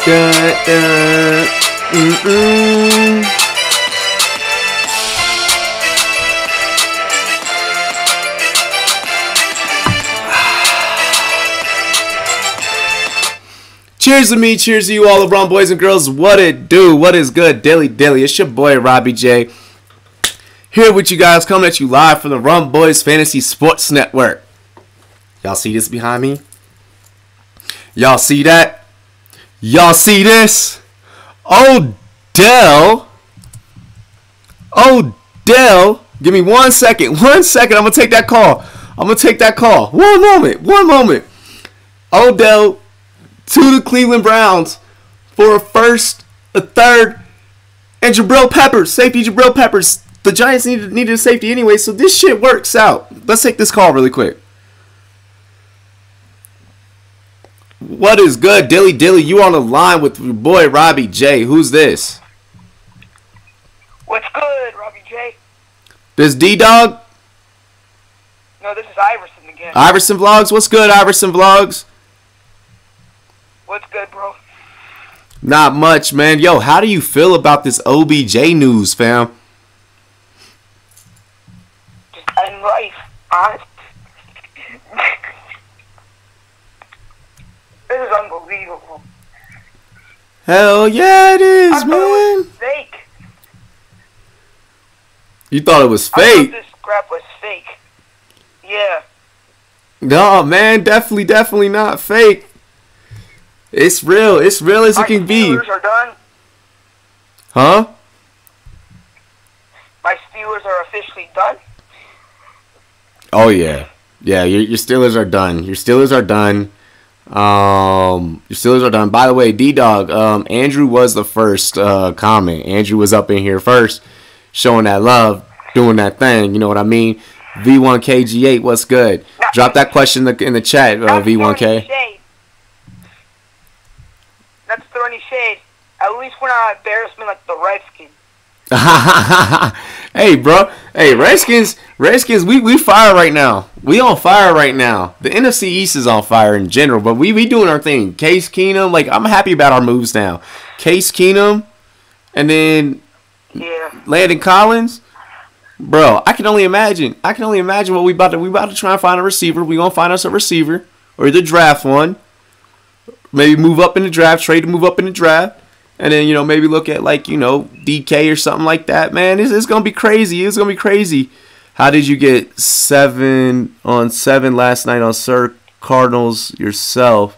Dun, dun, Cheers to me, cheers to you all, LeBron boys and girls. What it do? What is good? Daily. It's your boy, Robbie J. Here with you guys, coming at you live from the Rum Boys Fantasy Sports Network. Y'all see this behind me? Y'all see that? Y'all see this? Odell. Give me 1 second. 1 second. I'm going to take that call. One moment. Odell to the Cleveland Browns for a first, a third, and Jabril Peppers. Safety Jabril Peppers. The Giants needed a safety anyway, so this shit works out. Let's take this call really quick. What is good, Dilly? You on the line with your boy Robbie J. Who's this? What's good, Robbie J? This D-Dog? No, this is Iverson again. Iverson Vlogs? What's good, Iverson Vlogs? What's good, bro? Not much, man. Yo, how do you feel about this OBJ news, fam? Just end life, honest. This is unbelievable. Hell yeah, it is, I thought man. it was fake. You thought it was I fake? thought this crap was fake. Yeah. No, man, definitely not fake. It's real as it can be. My Steelers are done. Huh? My Steelers are officially done. Oh yeah. Yeah, your Steelers are done. Your Steelers are done. By the way, D-Dog, Andrew was the first comment. Andrew was up in here first, showing that love, doing that thing. You know what I mean? V1KG8, what's good? Drop that question in the chat, V1K. That's throwing shade. At least we're not embarrassment like the Redskins. Hey, bro. Hey, Redskins, we fire right now. We on fire right now. The NFC East is on fire in general, but we doing our thing. Case Keenum, like, I'm happy about our moves now. Case Keenum, and then Landon Collins. Bro, I can only imagine what we about to try and find a receiver. We gonna find us a receiver, or either draft one, maybe move up in the draft, trade to move up in the draft, and then maybe look at DK or something like that. Man, it's gonna be crazy. It's gonna be crazy. How did you get 7 on 7 last night on Sir Cardinals yourself?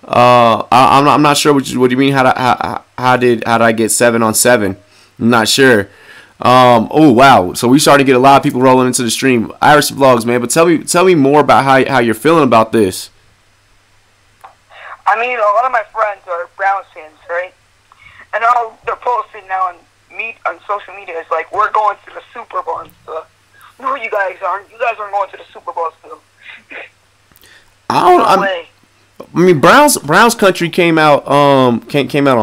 I'm not sure what you mean. How did I get 7 on 7? I'm not sure. Oh wow! So we starting to get a lot of people rolling into the stream. Iris Vlogs, man. But tell me more about how you're feeling about this. I mean, a lot of my friends are Browns fans, right? And all they're posting now on social media is like, we're going to the Super Bowl and stuff. No, you guys aren't. You guys aren't going to the Super Bowl still. I mean, Browns country came out on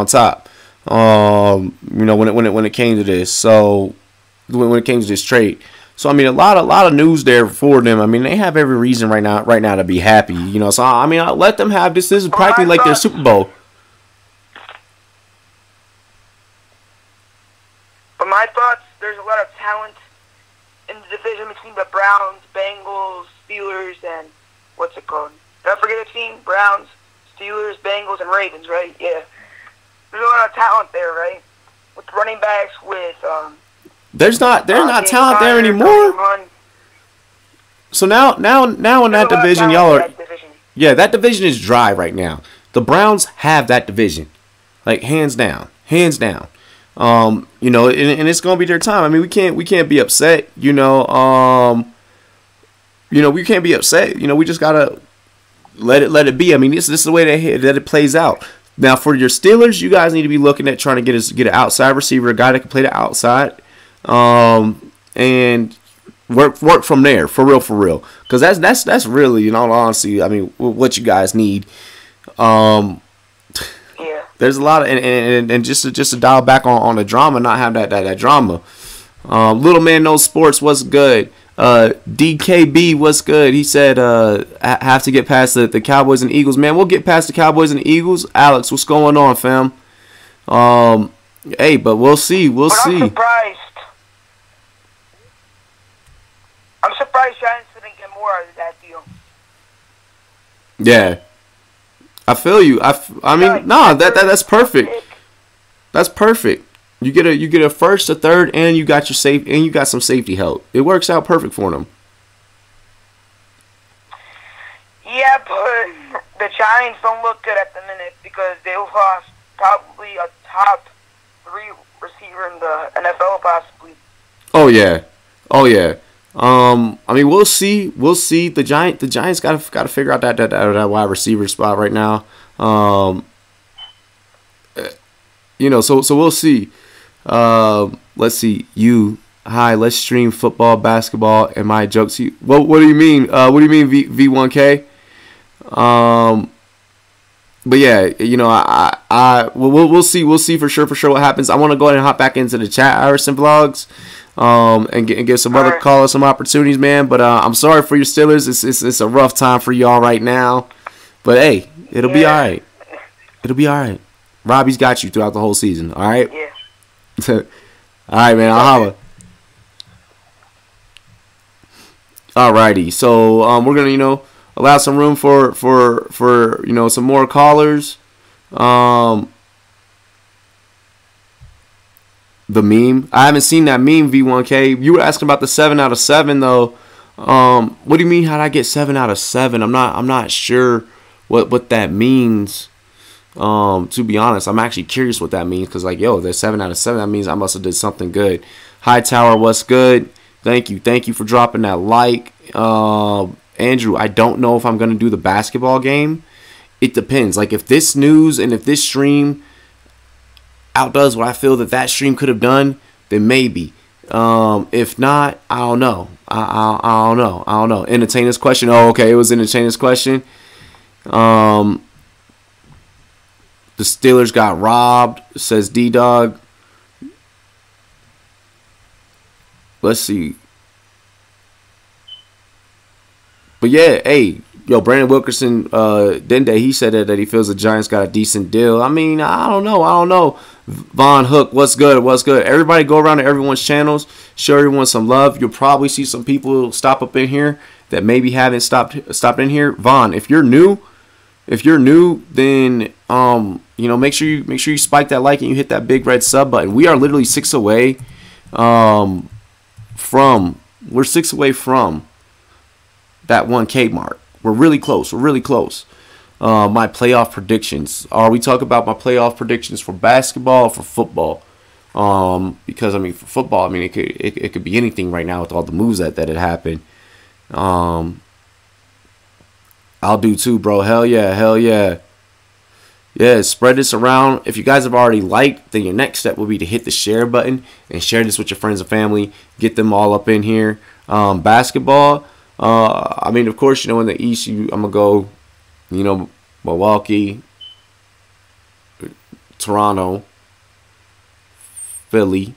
top. When it came to this, so when it came to this trade, so I mean a lot of news there for them. I mean they have every reason right now to be happy. So I mean I'll let them have this. This is practically like their Super Bowl. But my thoughts, there's a lot of talent in the division between the Browns, Bengals, Steelers, and what's it called? Did I forget a team? Browns, Steelers, Bengals, and Ravens, right? Yeah. There's a lot of talent there, right? With running backs, with there's not talent there anymore. So now in that division, y'all are that division is dry right now. The Browns have that division, like hands down. And it's gonna be their time. I mean, we can't be upset. We can't be upset. We just gotta let it be. I mean, this is the way that it plays out. Now, for your Steelers, you guys need to be looking at trying to get an outside receiver, a guy that can play the outside, and work from there, for real. Because that's really, in all honesty, I mean, what you guys need. There's a lot of and just to dial back on the drama, not have that drama. Little man knows sports. What's good? DKB, what's good? He said, have to get past the Cowboys and Eagles. Man, we'll get past the Cowboys and Eagles. Alex, what's going on, fam? Hey, but we'll see. We'll see. I'm surprised Giants didn't get more out of that deal. Yeah. I feel you. I mean, no, that's perfect. That's perfect. You get a first, a third, and you got some safety help. It works out perfect for them. Yeah, but the Giants don't look good at the minute because they lost probably a top 3 receiver in the NFL, possibly. Oh yeah. I mean, we'll see. The Giants got to figure out that wide receiver spot right now. So we'll see. Let's see. Hi, let's stream football, basketball, and my jokes. What do you mean? What do you mean V1K? But yeah, we'll see for sure what happens. I want to go ahead and hop back into the chat, Irison Vlogs, and give some other callers some opportunities, man. But I'm sorry for your Steelers. It's a rough time for y'all right now. But hey, it'll be all right. It'll be all right. Robbie's got you throughout the whole season. All right. Yeah. All right, man. I'll holla. Alrighty. So we're gonna allow some room for some more callers. The meme. I haven't seen that meme, V1K. You were asking about the 7 out of 7 though. What do you mean? How'd I get 7 out of 7? I'm not sure what that means. To be honest, I'm actually curious what that means because there's 7 out of 7. That means I must have did something good. Hightower, what's good? Thank you for dropping that like. Andrew, I don't know if I'm gonna do the basketball game. It depends. Like if this news and if this stream outdoes what I feel that stream could have done, then maybe. If not, I don't know. I don't know. Entertain this question. Oh, okay, it was entertain this question. The Steelers got robbed, says D-Dog. Let's see. But yeah, hey, Brandon Wilkerson, Dende, he said that he feels the Giants got a decent deal. I mean, I don't know. Von Hook, what's good? Everybody go around to everyone's channels, show everyone some love. You'll probably see some people stop up in here that maybe haven't stopped in here. Von, if you're new, then make sure you spike that like and you hit that big red sub button. We are literally 6 away from that 1K mark. We're really close. My playoff predictions. We talk about my playoff predictions for basketball or for football. Because for football, it could be anything right now with all the moves that had happened. I'll do too, bro. Hell yeah. Yeah, spread this around. If you guys have already liked, then your next step will be to hit the share button and share this with your friends and family. Get them all up in here. Basketball. Of course, in the East, I'm going to go, Milwaukee, Toronto, Philly,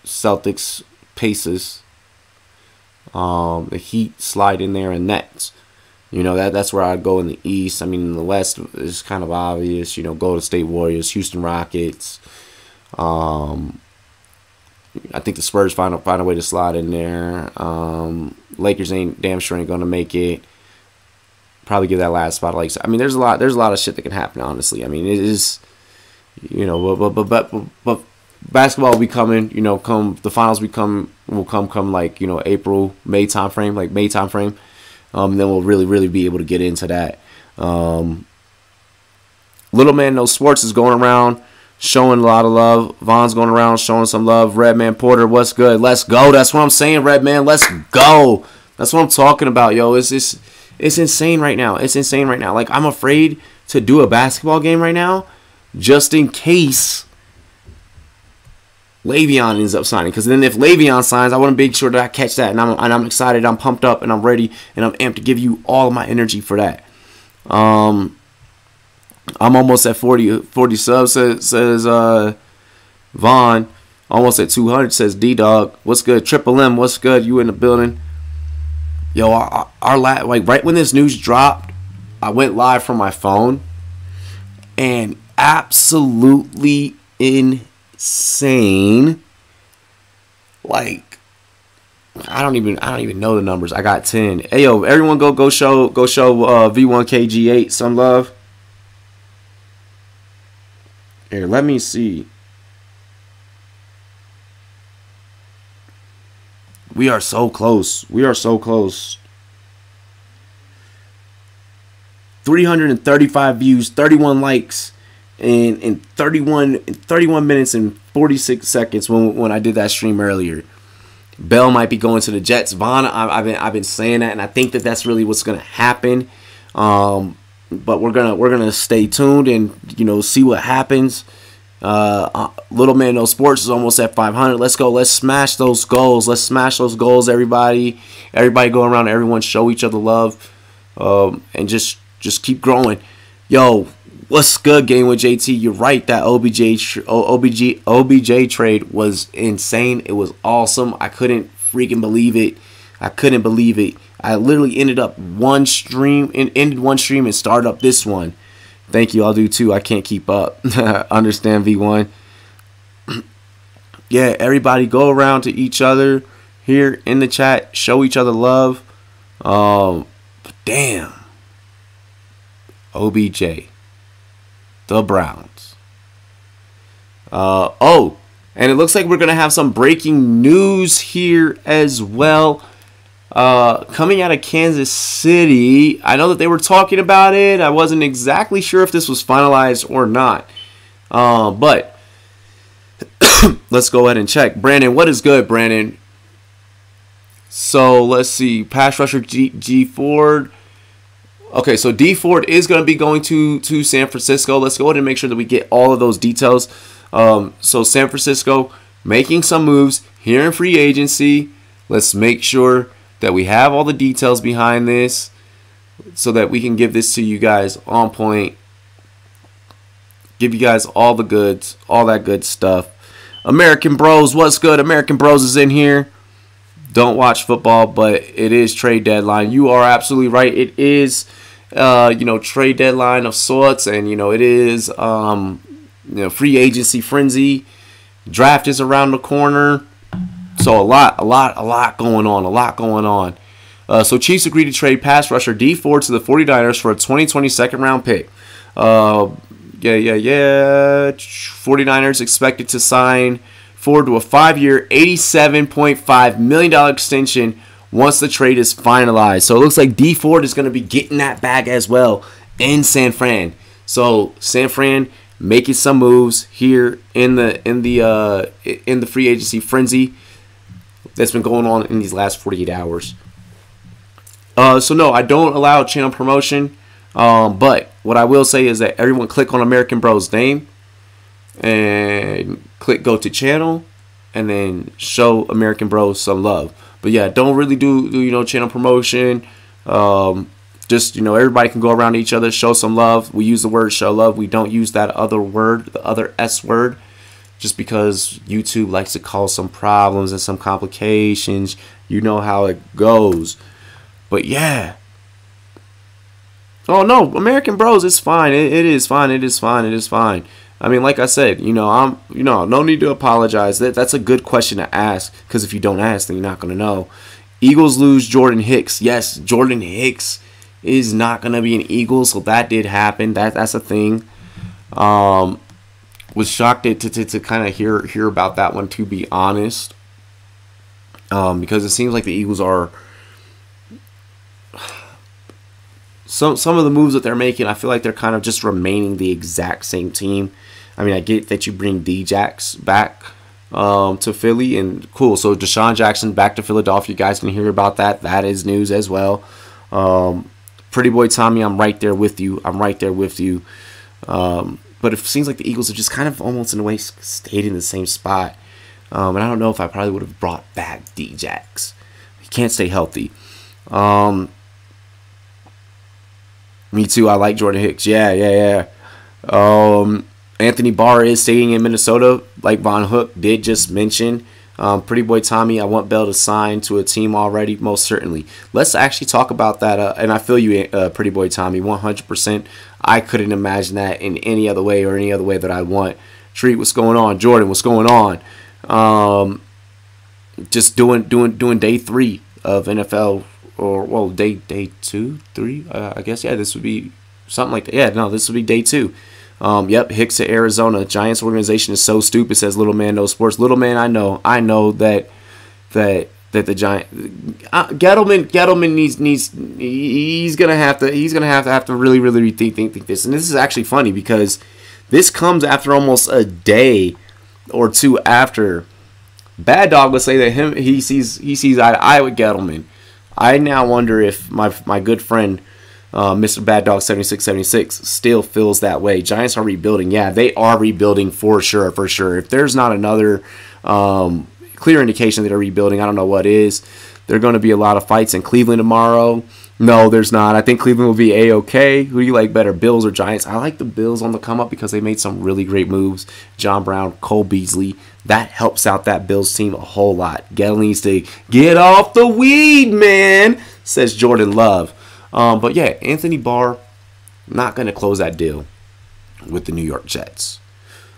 Celtics, Pacers, the Heat slide in there, and Nets. That's where I'd go in the East. In the West, it's kind of obvious. Golden State Warriors, Houston Rockets. I think the Spurs find a way to slide in there. Lakers damn sure ain't gonna make it. Probably give that last spot. There's a lot of shit that can happen. Honestly, it is. But basketball will be coming. Come the finals will come April, May timeframe. And then we'll really be able to get into that. Little Man No Sports is going around showing a lot of love. Von's going around showing some love. Redman Porter, what's good? Let's go. That's what I'm saying, Redman. Let's go. That's what I'm talking about, yo. It's insane right now. I'm afraid to do a basketball game right now just in case Le'Veon ends up signing. Because then if Le'Veon signs, I want to make sure that I catch that. And I'm excited. I'm pumped up. And I'm ready. And I'm amped to give you all of my energy for that. I'm almost at 40 subs, says Vaughn. Almost at 200, says D-Dog. What's good? Triple M, what's good? You in the building? Yo, like right when this news dropped, I went live from my phone, and absolutely insane. Like, I don't even know the numbers. I got 10. Hey yo, everyone go show V1KG8 some love. Here, let me see. We are so close. We are so close. 335 views, 31 likes, and in 31 minutes and 46 seconds when I did that stream earlier. Bell might be going to the Jets. Vaughn, I've been saying that, and I think that's really what's gonna happen. But we're gonna stay tuned and see what happens. Little Man No Sports is almost at 500. Let's go. Let's smash those goals. Let's smash those goals, everybody. Everybody go around. Everyone show each other love, and just keep growing. Yo, what's good, Game with JT? You're right. That OBJ trade was insane. It was awesome. I couldn't freaking believe it. I literally ended one stream and started up this one. Thank you. I'll do too. I can't keep up. Understand, V1. Yeah, everybody go around to each other here in the chat. Show each other love. Damn. OBJ. The Browns. Oh, and it looks like we're going to have some breaking news here as well. Coming out of Kansas City. I know that they were talking about it. I wasn't exactly sure if this was finalized or not. But let's go ahead and check. Brandon, what is good, Brandon? So let's see. Pass rusher G Ford. Okay, so D Ford is going to be going to San Francisco. Let's go ahead and make sure that we get all of those details. So San Francisco making some moves here in free agency. Let's make sure that we have all the details behind this so that we can give this to you guys on point. Give you guys all the goods, all that good stuff. American Bros, what's good? American Bros is in here. Don't watch football, but it is trade deadline. You are absolutely right. It is, trade deadline of sorts, and it is, free agency frenzy. Draft is around the corner. So a lot going on. So Chiefs agreed to trade pass rusher D Ford to the 49ers for a 2020 second round pick. 49ers expected to sign Ford to a 5-year, $87.5 million extension once the trade is finalized. So it looks like D Ford is going to be getting that bag as well in San Fran. So San Fran making some moves here in the free agency frenzy that's been going on in these last 48 hours. So no, I don't allow channel promotion. But what I will say is that everyone click on American Bro's name and click go to channel and then show American Bros some love. But yeah, don't really do channel promotion. Just everybody can go around each other, show some love. We use the word show love. We don't use that other word, the other S word. Just because YouTube likes to cause some problems and some complications. You know how it goes. But yeah. Oh no, American Bros, it's fine. It is fine. It is fine. I mean, like I said, no need to apologize. That's a good question to ask, because if you don't ask, then you're not gonna know. Eagles lose Jordan Hicks. Yes, Jordan Hicks is not gonna be an Eagle, so that did happen. That's a thing. Was shocked to kind of hear about that one, to be honest, because it seems like the Eagles are some of the moves that they're making. I feel like they're kind of just remaining the exact same team. I mean, I get that you bring D-Jax back to Philly, and cool. So Deshaun Jackson back to Philadelphia. You guys can hear about that. That is news as well. Pretty boy Tommy, I'm right there with you. But it seems like the Eagles have just kind of almost in a way stayed in the same spot. And I don't know if I probably would have brought back D-Jax. He can't stay healthy. Me too. I like Jordan Hicks. Yeah. Anthony Barr is staying in Minnesota, like Von Hook did just mention. Pretty boy Tommy, I want Bell to sign to a team already, most certainly. Let's actually talk about that. And I feel you, Pretty boy Tommy, 100%. I couldn't imagine that in any other way or any other way that I want. Treat, what's going on? Jordan, what's going on? Just doing day 3 of NFL, or well, day 2, 3. I guess this would be something like that. Yeah, no, this would be day 2. Yep, Hicks at Arizona. Giants organization is so stupid, says Little Man No Sports. Little Man, I know that the Giant Gettleman needs he's gonna have to really rethink this. And this is actually funny because this comes after almost a day or two after Bad Dog would say that he sees eye to eye with Gettleman. I now wonder if my good friend Mr. Bad Dog 7676 still feels that way. Giants are rebuilding. Yeah, they are rebuilding for sure. If there's not another clear indication that they're rebuilding, I don't know what is. There are going to be a lot of fights in Cleveland tomorrow. No, there's not. I think Cleveland will be A-okay. Who do you like better, Bills or Giants? I like the Bills on the come up because they made some really great moves. John Brown, Cole Beasley. That helps out that Bills team a whole lot. Gettle needs to get off the weed, man, says Jordan Love. But yeah, Anthony Barr not going to close that deal with the New York Jets.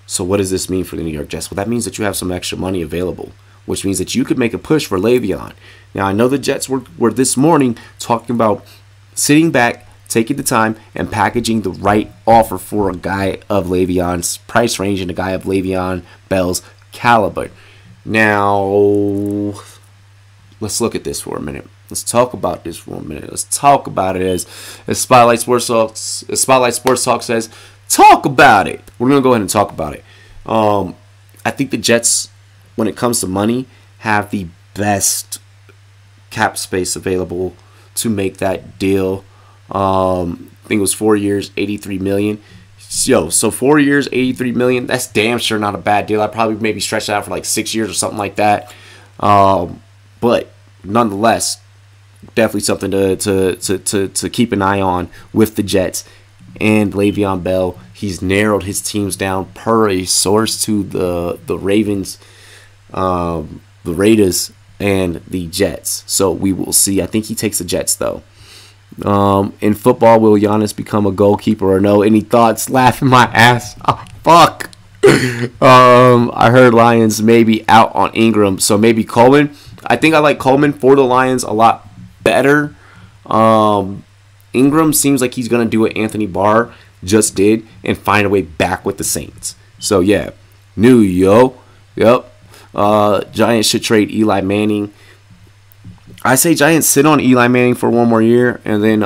So what does this mean for the New York Jets? Well, that means that you have some extra money available, which means that you could make a push for Le'Veon. Now, I know the Jets were this morning talking about sitting back, taking the time, and packaging the right offer for a guy of Le'Veon's price range and a guy of Le'Veon Bell's caliber. Now, let's look at this for a minute. Let's talk about this for a minute. Let's talk about it as Spotlight Sports Talk says. Talk about it. We're gonna go ahead and talk about it. I think the Jets, when it comes to money, have the best cap space available to make that deal. I think it was 4 years, $83 million. So 4 years, $83 million. That's damn sure not a bad deal. I'd probably maybe stretch it out for like 6 years or something like that. But nonetheless, definitely something to keep an eye on with the Jets and Le'Veon Bell. He's narrowed his teams down per a source to the Ravens, the Raiders, and the Jets. So we will see. I think he takes the Jets though. In football, will Giannis become a goalkeeper or no? Any thoughts? Laughing my ass off. Fuck. I heard Lions maybe out on Ingram, so maybe Coleman. I think I like Coleman for the Lions a lot better. Ingram seems like he's going to do what Anthony Barr just did and find a way back with the Saints. So, yeah. Yep. Giants should trade Eli Manning. I say Giants sit on Eli Manning for one more year and then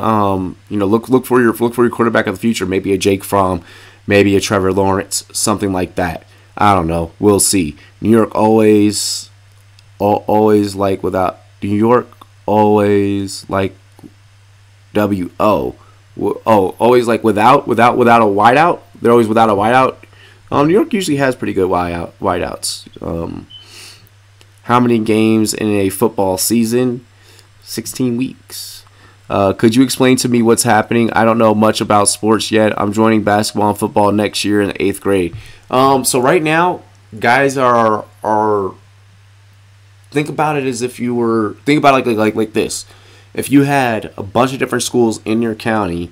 look for your quarterback of the future. Maybe a Jake Fromm, maybe a Trevor Lawrence, something like that. I don't know. We'll see. New York always like without New York always like always like without a wideout. They're always without a wideout. New York usually has pretty good wideouts. How many games in a football season? 16 weeks. Could you explain to me what's happening? I don't know much about sports yet. I'm joining basketball and football next year in the 8th grade. So right now, guys are think about it as if you were like this. If you had a bunch of different schools in your county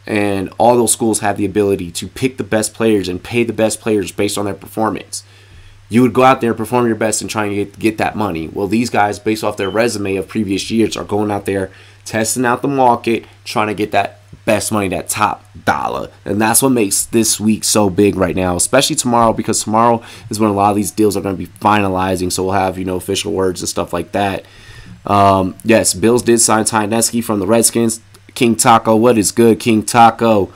and all those schools have the ability to pick the best players and pay the best players based on their performance, you would go out there and perform your best and try and get that money. Well, these guys, based off their resume of previous years, are going out there, testing out the market, trying to get that best money, that top dollar. And that's what makes this week so big right now, especially tomorrow, because tomorrow is when a lot of these deals are going to be finalizing. So we'll have, official words and stuff like that. Yes, Bills did sign Tyneski from the Redskins. King Taco, what is good, King Taco?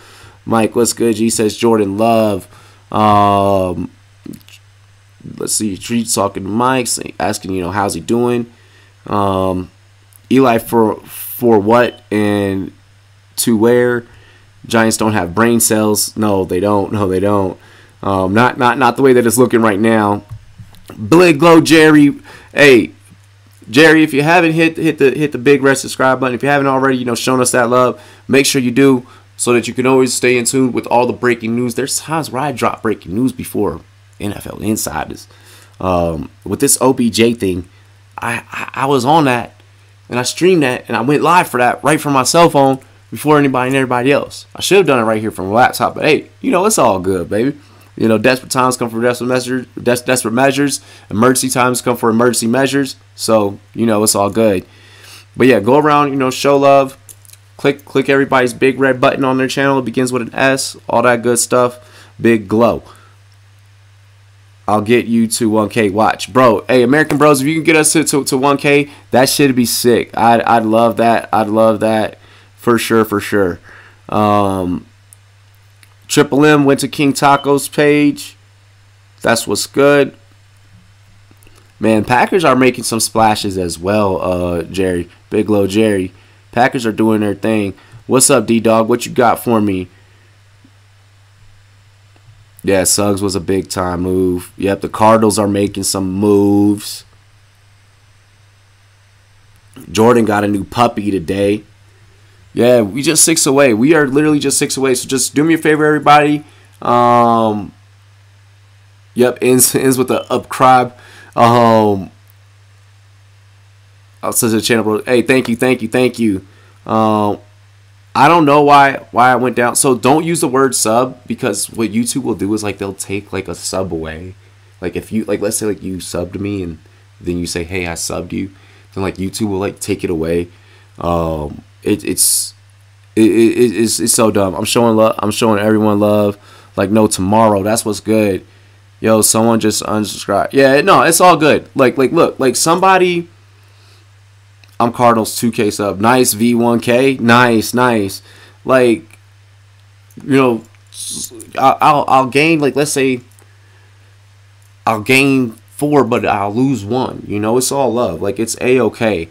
Mike, what's good? G says Jordan Love. Let's see, Treats talking to Mike, asking, how's he doing? Eli for what and to where? Giants don't have brain cells. No, they don't. Not the way that it's looking right now. Blig Glow Jerry. Hey, Jerry, if you haven't hit the big red subscribe button, if you haven't already, shown us that love, make sure you do. so that you can always stay in tune with all the breaking news. There's times where I drop breaking news before NFL Insiders. With this OBJ thing, I was on that, and I streamed that, and I went live for that right from my cell phone before anybody and everybody else. I should have done it right here from a laptop, but hey, it's all good, baby. Desperate times come for desperate measures. Emergency times come for emergency measures. So, it's all good. But yeah, go around, show love. Click everybody's big red button on their channel. It begins with an S. All that good stuff. Big glow. I'll get you to 1K. Watch. Bro, hey, American Bros, if you can get us to 1K, that should be sick. I'd love that. I'd love that. For sure, for sure. Triple M went to King Taco's page. That's what's good. Man, Packers are making some splashes as well, Jerry. Big Low Jerry. Packers are doing their thing. What's up, D-Dog? What you got for me? Yeah, Suggs was a big-time move. Yep, the Cardinals are making some moves. Jordan got a new puppy today. Yeah, we just 6 away. We are literally just 6 away. So just do me a favor, everybody. Yep, ends with the upcribe. I'll say the channel, bro. Hey, thank you. I don't know why I went down. So don't use the word sub, because what YouTube will do is they'll take a sub away. If you let's say you subbed me and then you say, hey, I subbed you, then YouTube will take it away. It's so dumb. I'm showing love. I'm showing everyone love. No tomorrow. That's what's good. Yo, someone just unsubscribed. Yeah, no, it's all good. Look, somebody. I'm Cardinals 2K sub. Nice V1K. Nice. I'll gain let's say I'll gain 4, but I'll lose 1. It's all love. It's A-okay.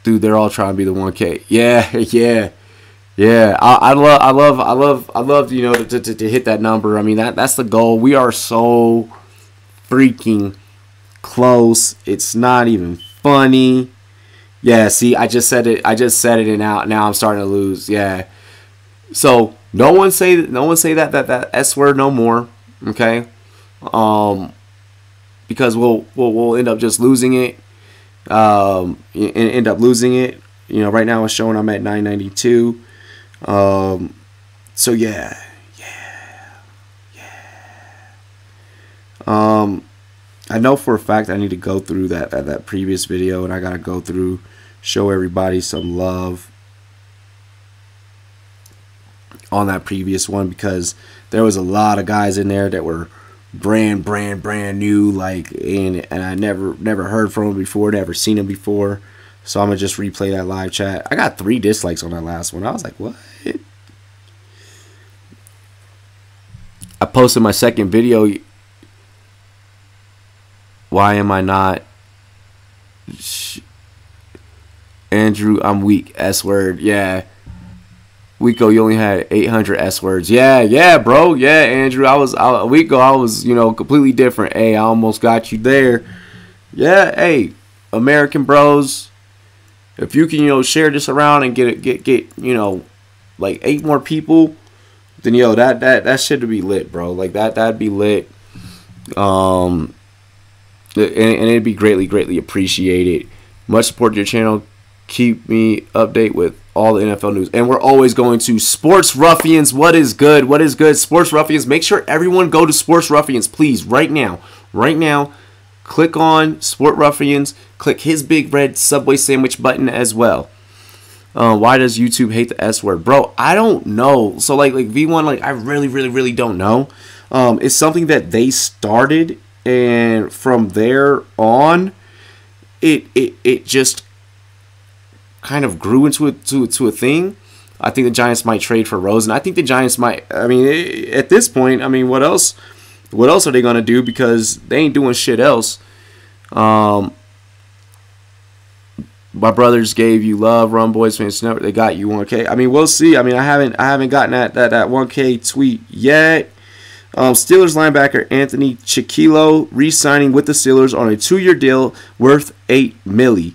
Dude, they're all trying to be the 1K. Yeah. I love to hit that number. I mean that's the goal. We are so freaking close. It's not even funny. Yeah, see, I just said it, and now I'm starting to lose. Yeah. So no one say that S word no more. Okay. Because we'll end up just losing it. End up losing it. Right now it's showing I'm at 992. So yeah. I know for a fact I need to go through that previous video, and I gotta go through, show everybody some love on that previous one, because there was a lot of guys in there that were brand new, and I never heard from them before, never seen them before. So I'm gonna just replay that live chat. I got 3 dislikes on that last one. I was like, what? I posted my second video. Why am I not? Andrew, I'm weak. S word. Yeah. Weeko, you only had 800 S words. Yeah, bro. Yeah, Andrew. A week ago, I was, completely different. Hey, I almost got you there. Yeah, hey, American Bros. If you can, share this around and get 8 more people, then that should be lit, bro. That'd be lit. And it'd be greatly appreciated. Much support to your channel. Keep me update with all the NFL news. And we're always going to Sports Ruffians. What is good? Sports Ruffians. Make sure everyone go to Sports Ruffians, please, right now. Click on Sport Ruffians. Click his big red Subway sandwich button as well. Why does YouTube hate the S word? Bro, I don't know. So V1, I really don't know. It's something that they started, and from there on, it just kind of grew into a thing. I think the Giants might trade for Rosen. I think the Giants might. I mean, at this point, I mean, what else are they gonna do? Because they ain't doing shit else. My brothers gave you love, Run Boys fans. They got you 1K. I mean, we'll see. I mean, I haven't gotten that 1K tweet yet. Steelers linebacker Anthony Chiquilo re-signing with the Steelers on a 2-year deal worth $8 million.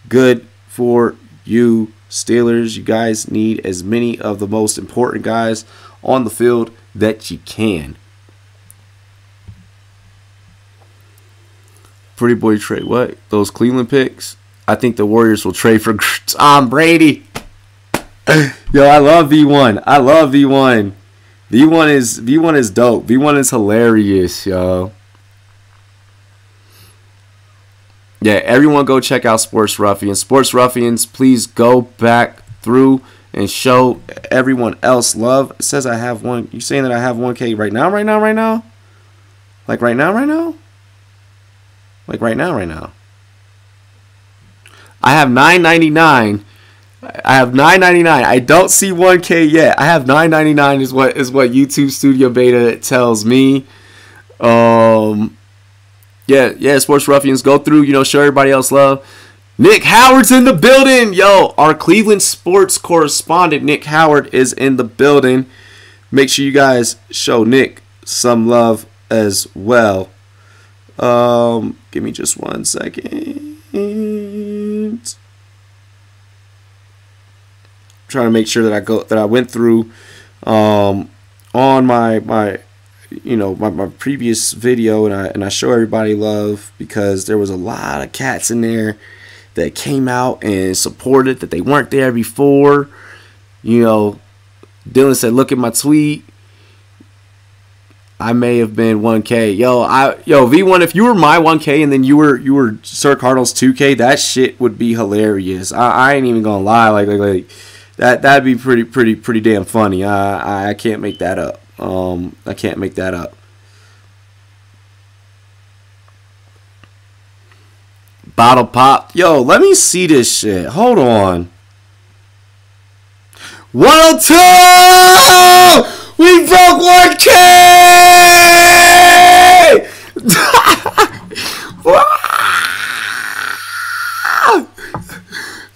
Good for you, Steelers, you guys need as many of the most important guys on the field that you can. Pretty boy trade. What? Those Cleveland picks? I think the Warriors will trade for Tom Brady. Yo, I love V1. I love V1. V1 is dope. V1 is hilarious, yo. Yeah, everyone go check out Sports Ruffians. Sports Ruffians, please go back through and show everyone else love. It says I have one. You saying that I have 1K right now? Like right now? Like right now? I have $9.99. I don't see 1K yet. I have $9.99 is what YouTube Studio Beta tells me. Yeah, Sports Ruffians, go through, show everybody else love. Nick Howard's in the building. Yo, our Cleveland sports correspondent, Nick Howard, is in the building. Make sure you guys show Nick some love as well. Give me just 1 second. Trying to make sure that I went through on my previous video and I show everybody love, because there was a lot of cats in there that came out and supported that they weren't there before. Dylan said, look at my tweet. I may have been 1K. Yo, V1, if you were my 1K and then you were Sir Cardinals 2K, that shit would be hilarious. I ain't even gonna lie, like that'd be pretty damn funny. I can't make that up. I can't make that up. Bottle pop. Yo, let me see this shit. Hold on. 102! We broke 1K!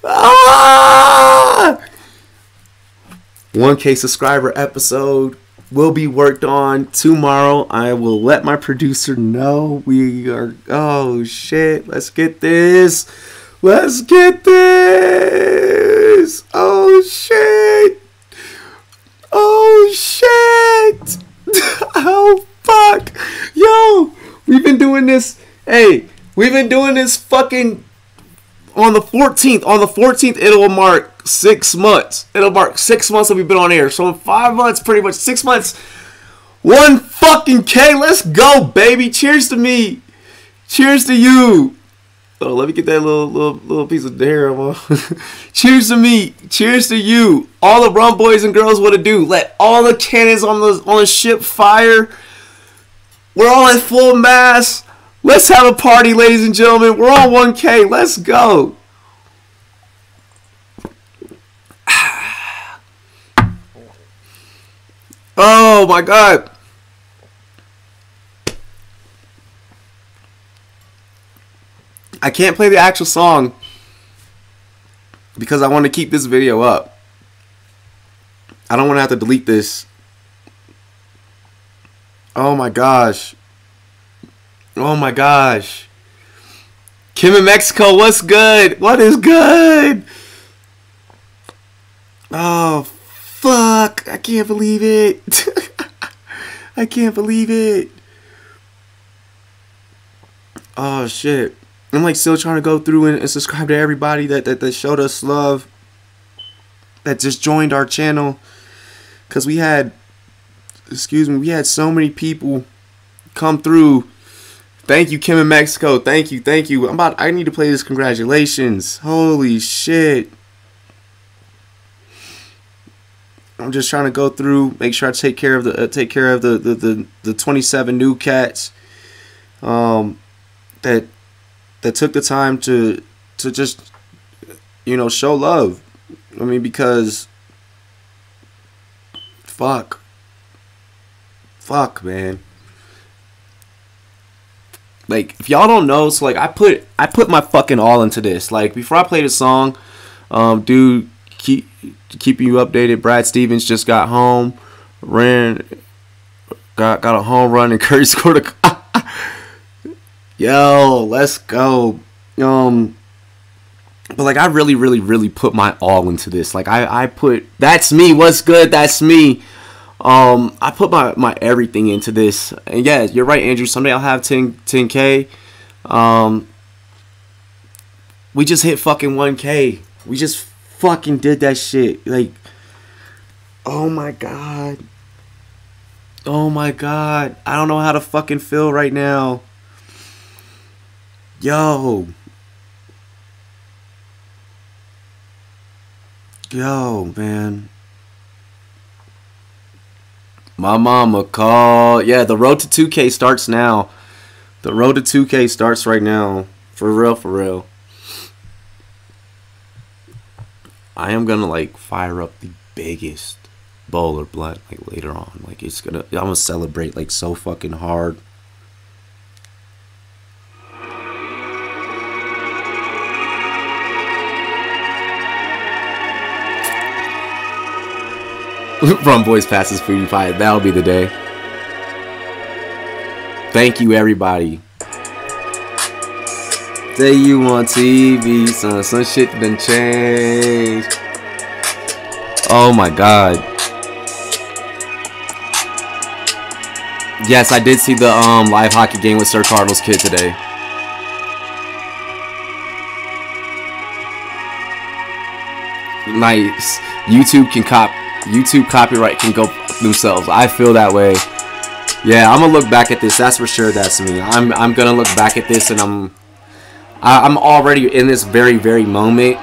Ah! 1K subscriber episode will be worked on tomorrow. I will let my producer know. We are, oh shit, let's get this. Oh shit. Oh fuck. Yo, we've been doing this. Hey, we've been doing this fucking on the 14th. On the 14th, it'll mark 6 months. It'll mark 6 months that we've been on air. So in 5 months, pretty much 6 months, 1 fucking K. Let's go, baby. Cheers to me. Cheers to you. Oh, let me get that little piece of hair. Cheers to me. Cheers to you. All the rum boys and girls, what to do? Let all the cannons on the ship fire. We're all at full mass. Let's have a party, ladies and gentlemen. We're on 1K. Let's go. Oh my God. I can't play the actual song because I want to keep this video up. I don't want to have to delete this. Oh my gosh. Oh my gosh. Kim in Mexico, what's good? What is good? Oh, fuck. I can't believe it. I can't believe it. Oh, shit. I'm like still trying to go through and subscribe to everybody that showed us love, that just joined our channel. Because we had so many people come through. Thank you, Kim in Mexico. Thank you. I need to play this congratulations. Holy shit. I'm just trying to go through, make sure I take care of the 27 new cats that took the time to just show love. I mean, because fuck man. Like, if y'all don't know, so like I put my fucking all into this. Like, before I play the song, dude, keeping you updated, Brad Stevens just got home, got a home run, and Curry scored a Yo, let's go. But like I really, really, really put my all into this. Like I put that's me. What's good? That's me. I put my everything into this. And yeah, you're right, Andrew. Someday I'll have 10K. We just hit fucking 1K. We just fucking did that shit. Like, oh my god. Oh my god. I don't know how to fucking feel right now. Yo, man. My mama called. Yeah, the road to 2K starts now. The road to 2K starts right now. For real, for real. I am gonna like fire up the biggest bowl of blood like later on. Like I'm gonna celebrate like so fucking hard. From Boys Passes Foodie Pie. That'll be the day. Thank you, everybody. Say you on TV, son. Some shit done changed. Oh my god. Yes, I did see the live hockey game with Sir Cardinals kid today. Nice. YouTube copyright can go themselves. I feel that way. Yeah, I'm gonna look back at this. That's for sure. That's me. I'm gonna look back at this, and I'm already in this very, very moment.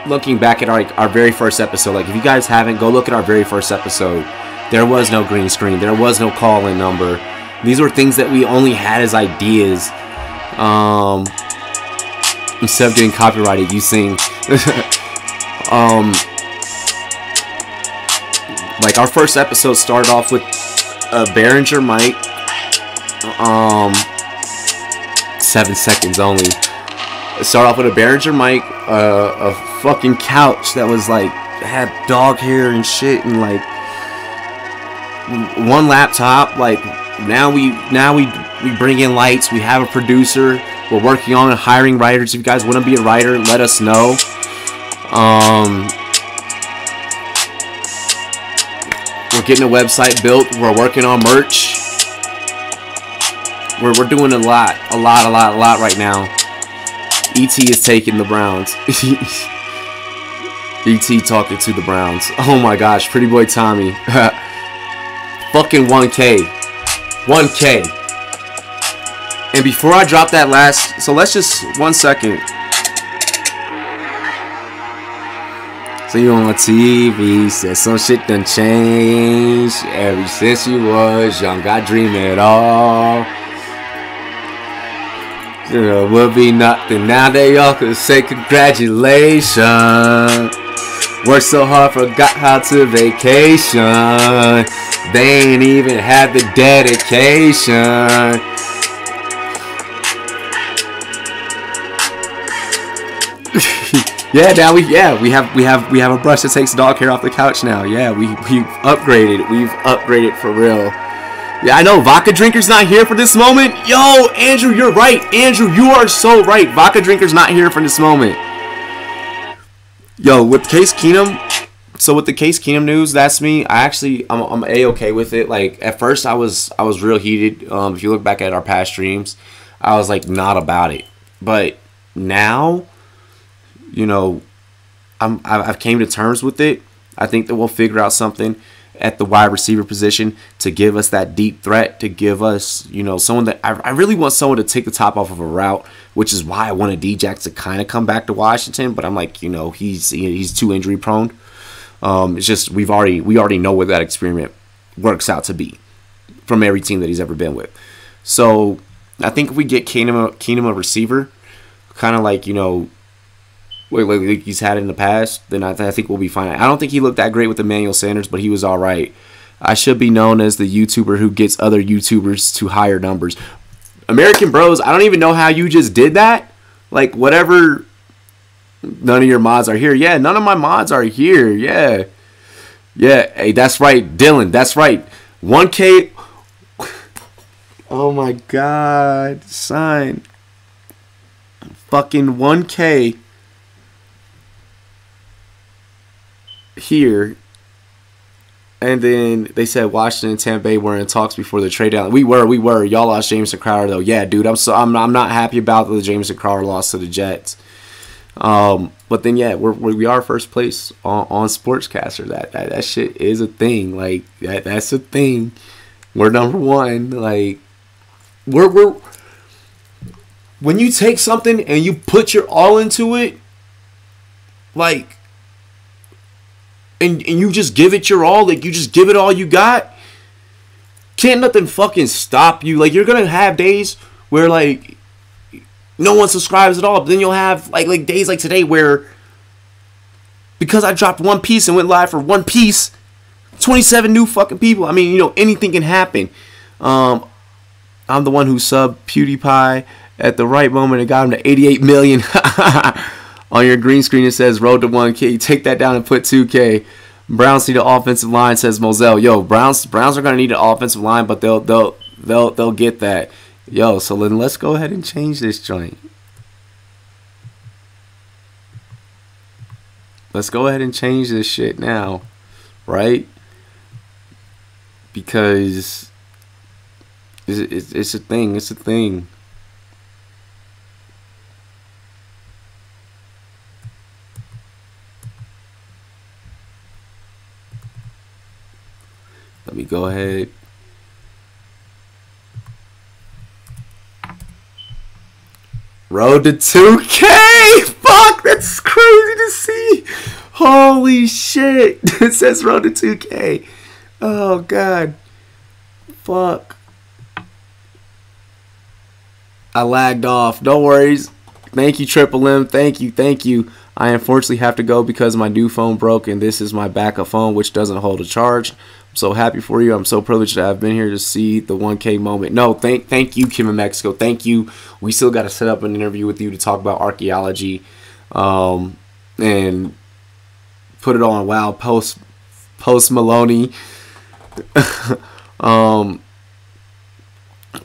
Looking back at our very first episode. Like, if you guys haven't, go look at our very first episode. There was no green screen. There was no call-in number. These were things that we only had as ideas. Instead of getting copyrighted, you sing. Like, our first episode started off with a Behringer mic. 7 seconds only. It started off with a Behringer mic, a fucking couch that was like had dog hair and shit, and like one laptop. Like now we bring in lights. We have a producer. We're working on hiring writers. If you guys want to be a writer, let us know. We're getting a website built. We're working on merch. We're doing a lot right now. ET is taking the Browns. ET talking to the Browns. Oh my gosh, pretty boy Tommy. Fucking 1K. 1K. And before I drop that last, so let's just 1 second. So you on TV, said some shit done changed ever since you was young. I dream it all. There will be nothing. Now they all could say congratulations. Worked so hard, forgot how to vacation. They ain't even had the dedication. Yeah, now we have a brush that takes dog hair off the couch now. Yeah, we've upgraded. We've upgraded for real. Yeah, I know Vodka Drinker's not here for this moment. Yo, Andrew, you're right. Andrew, you are so right. Vodka Drinker's not here for this moment. Yo, with Case Keenum, so with the Case Keenum news, that's me. I'm A-okay with it. Like, at first I was real heated. If you look back at our past streams, I was like not about it. But now, you know, I've came to terms with it. I think that we'll figure out something at the wide receiver position to give us that deep threat, to give us, you know, someone that I really want someone to take the top off of a route, which is why I wanted D-Jack to kind of come back to Washington. But I'm like, you know, he's too injury prone. It's just we already know what that experiment works out to be from every team that he's ever been with. So I think if we get Keenum a receiver, kind of like, you know, like he's had in the past, then I think we'll be fine. I don't think he looked that great with Emmanuel Sanders, but he was all right. I should be known as the YouTuber who gets other YouTubers to higher numbers. American Bros, I don't even know how you just did that. Like, whatever. None of your mods are here. Yeah, none of my mods are here. Yeah. Yeah, hey, that's right, Dylan. That's right. 1K. Oh, my God. Son. Fucking 1K. here. And then they said Washington and Tampa Bay were in talks before the trade deadline. We were. Y'all lost Jameson Crowder though. Yeah, dude. I'm not happy about the Jameson Crowder loss to the Jets. But then yeah, we are first place on Sportscaster. That shit is a thing. Like that's a thing. We're number one. Like we're when you take something and you put your all into it, like. And you just give it your all, like you just give it all you got. Can't nothing fucking stop you. Like you're gonna have days where like no one subscribes at all, but then you'll have like days like today where because I dropped one piece and went live for one piece, 27 new fucking people. I mean, you know, anything can happen. I'm the one who subbed PewDiePie at the right moment and got him to 88 million. On your green screen, it says road to 1K. Take that down and put 2K. Browns need an offensive line, says Moselle. Yo, Browns are gonna need an offensive line, but they'll get that. Yo, so then let's go ahead and change this joint. Let's go ahead and change this shit now, right? Because it's a thing. It's a thing. Let me go ahead. Road to 2K! Fuck, that's crazy to see. Holy shit. It says road to 2K. Oh, God. Fuck. I lagged off. No worries. Thank you, Triple M. Thank you. I unfortunately have to go because my new phone broke and this is my backup phone, which doesn't hold a charge. I'm so happy for you. I'm so privileged to have been here to see the 1K moment. No, thank you, Kim in Mexico. Thank you. We still got to set up an interview with you to talk about archaeology, and put it on. Wow, post Maloney.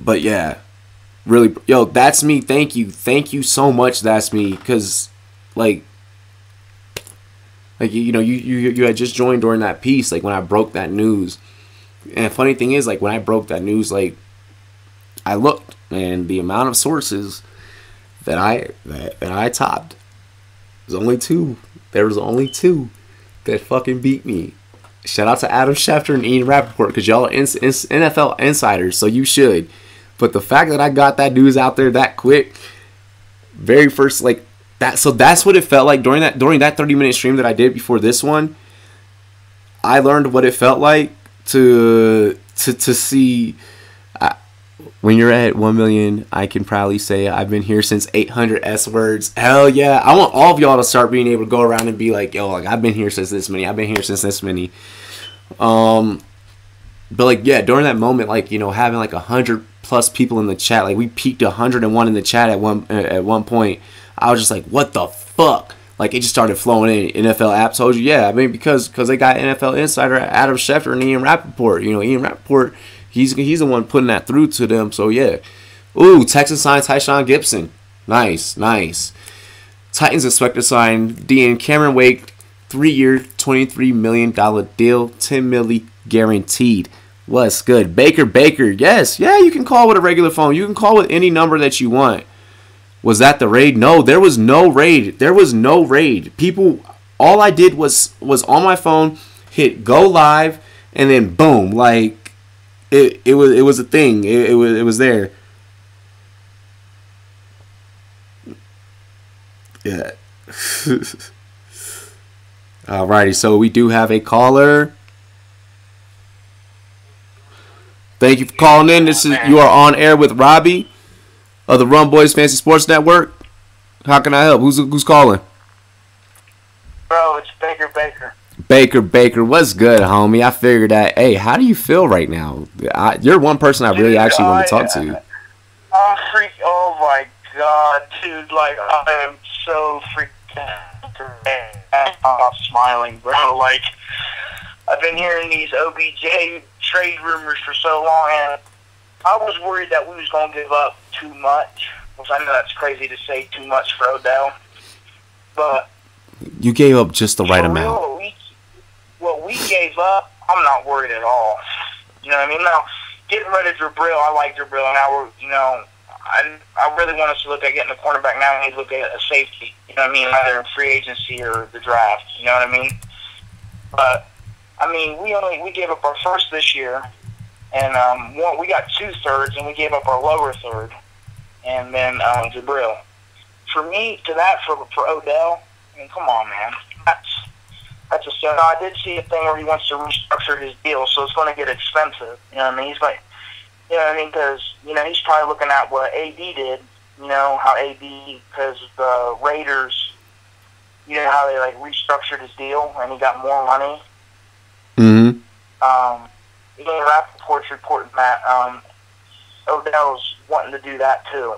But yeah, really, yo, that's me. Thank you so much. That's me, because like you know, you had just joined during that piece, like when I broke that news. And the funny thing is, like when I broke that news, like I looked, and the amount of sources that I topped was only two. There was only two that fucking beat me. Shout out to Adam Schefter and Ian Rappaport, because y'all are NFL insiders, so you should. But the fact that I got that news out there that quick, very first, like, that, so that's what it felt like during that 30-minute stream that I did before this one. I learned what it felt like to see. When you're at 1 million, I can proudly say I've been here since 800 S words. Hell yeah! I want all of y'all to start being able to go around and be like, yo, like I've been here since this many. I've been here since this many. But like, yeah, during that moment, like, you know, having like 100+ people in the chat, like we peaked 101 in the chat at one point. I was just like, what the fuck? Like, it just started flowing in. NFL app told you, yeah. I mean, because they got NFL insider Adam Schefter and Ian Rappaport. You know, Ian Rappaport, he's the one putting that through to them. So, yeah. Ooh, Texans sign Tyshawn Gibson. Nice. Titans expect to sign Dean Cameron Wake, 3-year, $23 million deal, $10 million guaranteed. What's good? Baker, yes. Yeah, you can call with a regular phone. You can call with any number that you want. Was that the raid? No, there was no raid. People, all I did was on my phone, hit go live, and then boom, like it was a thing. It was there. Yeah. Alrighty, so we do have a caller. Thank you for calling in. You are on air with Robbie of the Run Boys Fancy Sports Network. How can I help? Who's calling? Bro, it's Baker. Baker, what's good, homie? I figured that. Hey, how do you feel right now? You're one person I really actually want to talk to. I'm freaking. Oh my god, dude! Like, I am so freaking. I'm smiling, bro. Like, I've been hearing these OBJ trade rumors for so long, and I was worried that we was gonna give up too much. Which I know that's crazy to say, too much for Odell, but you gave up just the right amount. we gave up, I'm not worried at all. You know what I mean? Now, getting rid of Jabril, I like Jabril. Now we're, I really want us to look at getting a cornerback now. We need to look at a safety. You know what I mean? Either in free agency or the draft. You know what I mean? But I mean, we gave up our first this year, and we got 2 thirds, and we gave up our lower third, and then Jabril. For me, for Odell, I mean, come on, man. That's a set. I did see a thing where he wants to restructure his deal, so it's going to get expensive. You know what I mean? He's like, you know what I mean? Because, he's probably looking at what AD did. You know, how AD, because the Raiders, how they, restructured his deal, and he got more money. Mm-hmm. Rappaport's reporting that Odell's wanting to do that, too,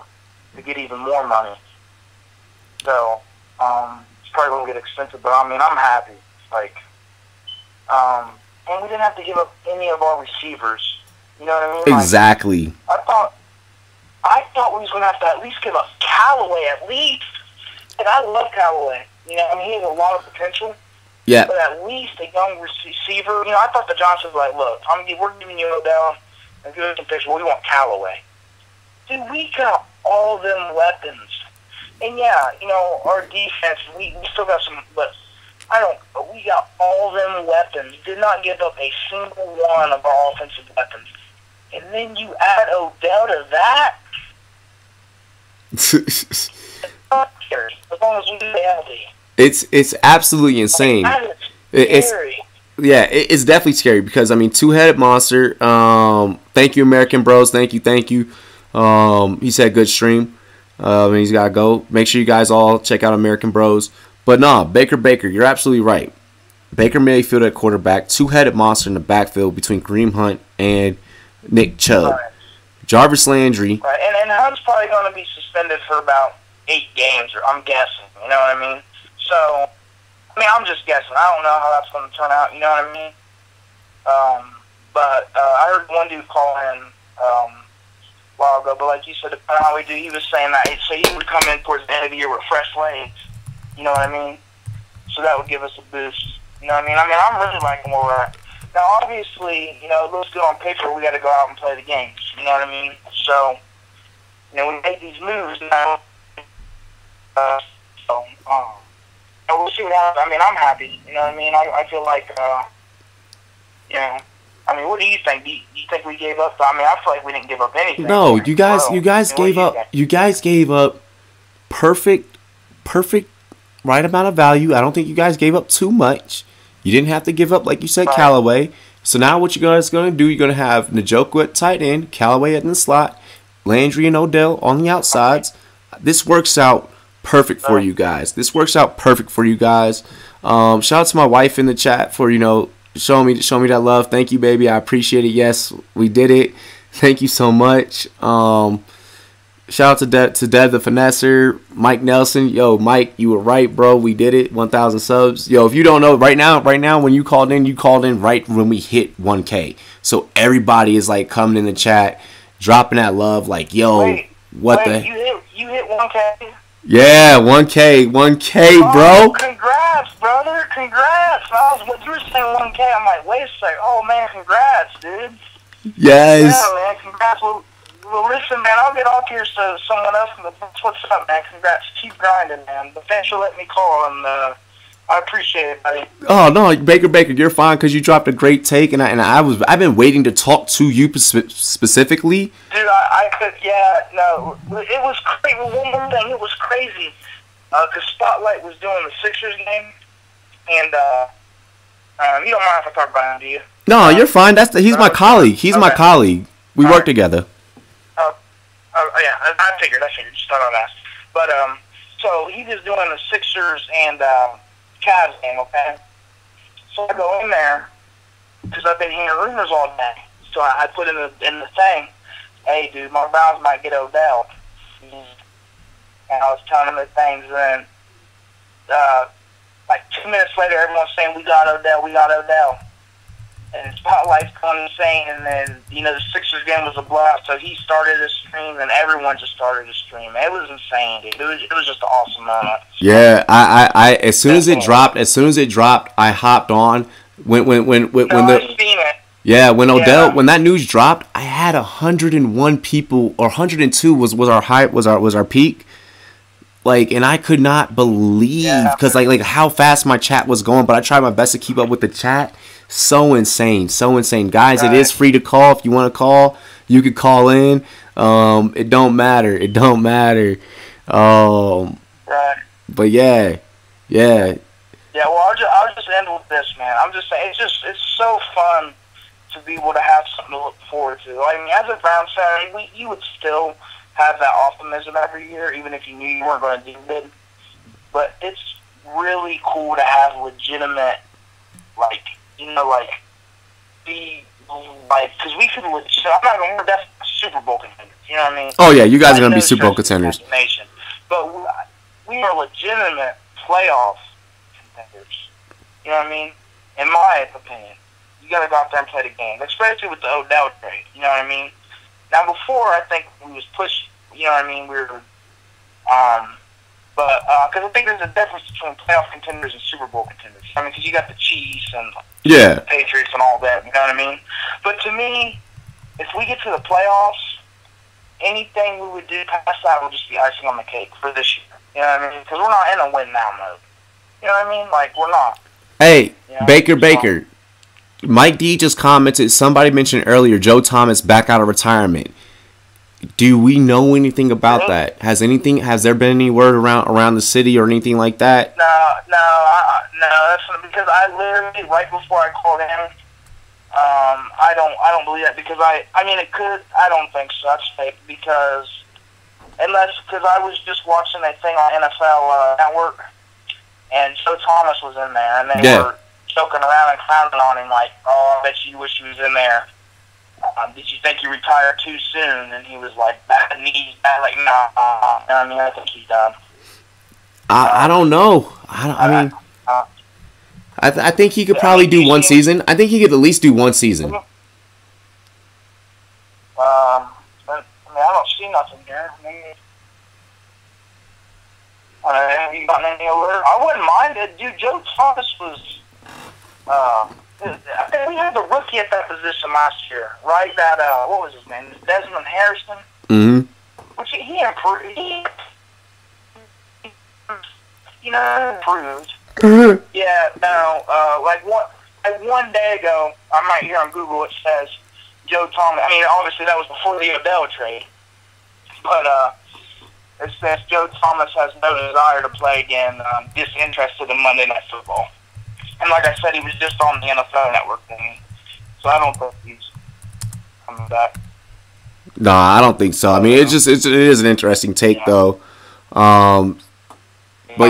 to get even more money. So, it's probably going to get expensive, but, I mean, I'm happy. And we didn't have to give up any of our receivers. You know what I mean? Exactly. I thought we was going to have to at least give up Callaway, at least. And I love Callaway. You know, I mean, he has a lot of potential. Yeah. But at least a young receiver. I thought the Johnsons were like, look, we're giving you Odell and give us some picture. We want Callaway. Dude, we got all them weapons. And yeah, our defense, we still got some, but we got all them weapons. Did not give up a single one of our offensive weapons. And then you add Odell to that? It's not scary, as long as we stay healthy. It's absolutely insane. It's scary. It's definitely scary because, I mean, two-headed monster. Thank you, American Bros. Thank you. He said good stream. And he's got to go. Make sure you guys all check out American Bros. But no, Baker, you're absolutely right. Baker Mayfield at quarterback, two-headed monster in the backfield between Kareem Hunt and Nick Chubb. Right. Jarvis Landry. Right, and Hunt's probably going to be suspended for about 8 games, or I'm guessing. You know what I mean? So, I mean, I'm just guessing. I don't know how that's going to turn out. You know what I mean? But I heard one dude call in a while ago. But like you said, depending on how we do, he was saying that so he would come in towards the end of the year with fresh legs. You know what I mean? So that would give us a boost. You know what I mean? I'm really liking where we're at. Now, obviously, it looks good on paper. We got to go out and play the games. You know what I mean? So, we make these moves now. We'll see what happens. I mean, I'm happy. You know what I mean? I feel like, I mean, what do you think? Do you think we gave up? I mean, I feel like we didn't give up anything. No, you guys gave up. You guys gave up perfect, right amount of value. I don't think you guys gave up too much. You didn't have to give up, like you said, right. Callaway. So now what you guys going to do, you're going to have Njoku at tight end, Callaway in the slot, Landry and Odell on the outsides. This works out perfect for you guys. Shout out to my wife in the chat for, showing me that love. Thank you, baby. I appreciate it. Yes, we did it. Thank you so much. Shout out to Dev the Finesser, Mike Nelson. Yo, Mike, you were right, bro. We did it. 1,000 subs. Yo, if you don't know, right now, when you called in right when we hit 1K. So everybody is like coming in the chat, dropping that love. Like, yo, you hit 1K? Yeah, 1K, bro. Congrats, brother. Congrats. When you were saying 1K, I'm like, wait a second. Oh, man, congrats, dude. Yes. Yeah, man, congrats. Well, listen, man, I'll get off here so someone else can. What's up, man? Congrats. Keep grinding, man. But thanks for letting me call, and I appreciate it, buddy. Oh, no, Baker, you're fine because you dropped a great take, and I've been waiting to talk to you specifically. Dude, I could, yeah, no. It was crazy. One more thing, it was crazy. Because Spotlight was doing the Sixers game, and you don't mind if I talk about him, do you? No, you're fine. He's my colleague. He's my colleague. We work together. Yeah, I figured. Just thought I'd ask. But, so he was doing the Sixers and Cavs game, okay? So I go in there, because I've been hearing rumors all day. So I put in the thing, hey, dude, my Browns might get Odell. And I was telling him the things, and then, like 2 minutes later, everyone's saying, we got Odell. And Spotlight's going insane, and then, the Sixers game was a blowout, so he started his stream, and everyone just started his stream. It was insane, dude. It was just an awesome moment. Yeah, I as soon as it dropped, I hopped on. When I've seen it. Yeah, when that news dropped, I had 101 people, or 102 was our peak. Like, and I could not believe, because like how fast my chat was going, but I tried my best to keep up with the chat. So insane, guys. Right. It is free to call. If you want to call, you could call in. It don't matter. Right. But yeah. Yeah, well, I'll just end with this, man. I'm just saying, it's so fun to be able to have something to look forward to. I mean, as a Browns fan, you would still have that optimism every year, even if you knew you weren't going to do good. But it's really cool to have legitimate, because we could, I'm not going to, that's Super Bowl contenders, you know what I mean? Oh, yeah, you guys are going to be Super Bowl contenders. But we are legitimate playoff contenders, you know what I mean? In my opinion. You got to go out there and play the game, especially with the Odell trade. You know what I mean? Now, before, I think we was pushed. You know what I mean? We were, because I think there's a difference between playoff contenders and Super Bowl contenders. I mean, because you got the Chiefs and the Patriots and all that. You know what I mean? But to me, if we get to the playoffs, anything we would do past that will just be icing on the cake for this year. You know what I mean? Because we're not in a win now mode. You know what I mean? Like, we're not. Hey, you know? Baker. Mike D just commented, somebody mentioned earlier, Joe Thomas back out of retirement. Do we know anything about that? Has there been any word around the city or anything like that? No, that's because I literally, right before I called him, I don't believe that, because I mean, it could, I don't think so, that's fake, because I was just watching a thing on NFL Network, and Joe Thomas was in there, and they were joking around and clowning on him like, oh, I bet you wish he was in there. Did you think he retired too soon? And he was like, bad knees, bad, like, nah. I mean, I think he's done. I don't know. I think he could probably do one season. I think he could at least do one season. I don't see nothing here. Have you gotten any alert? I wouldn't mind it. Dude, Joe Thomas was... I think we had the rookie at that position last year, right? That, what was his name? Desmond Harrison? Mm-hmm. Which he improved. Improved. Mm-hmm. Yeah, no, one day ago, I might hear on Google, it says Joe Thomas. I mean, obviously that was before the Odell trade. But, it says Joe Thomas has no desire to play again, disinterested in Monday Night Football. And like I said, he was just on the NFL Network thing. So I don't think he's coming back. No, I don't think so. I mean, it is an interesting take, though. But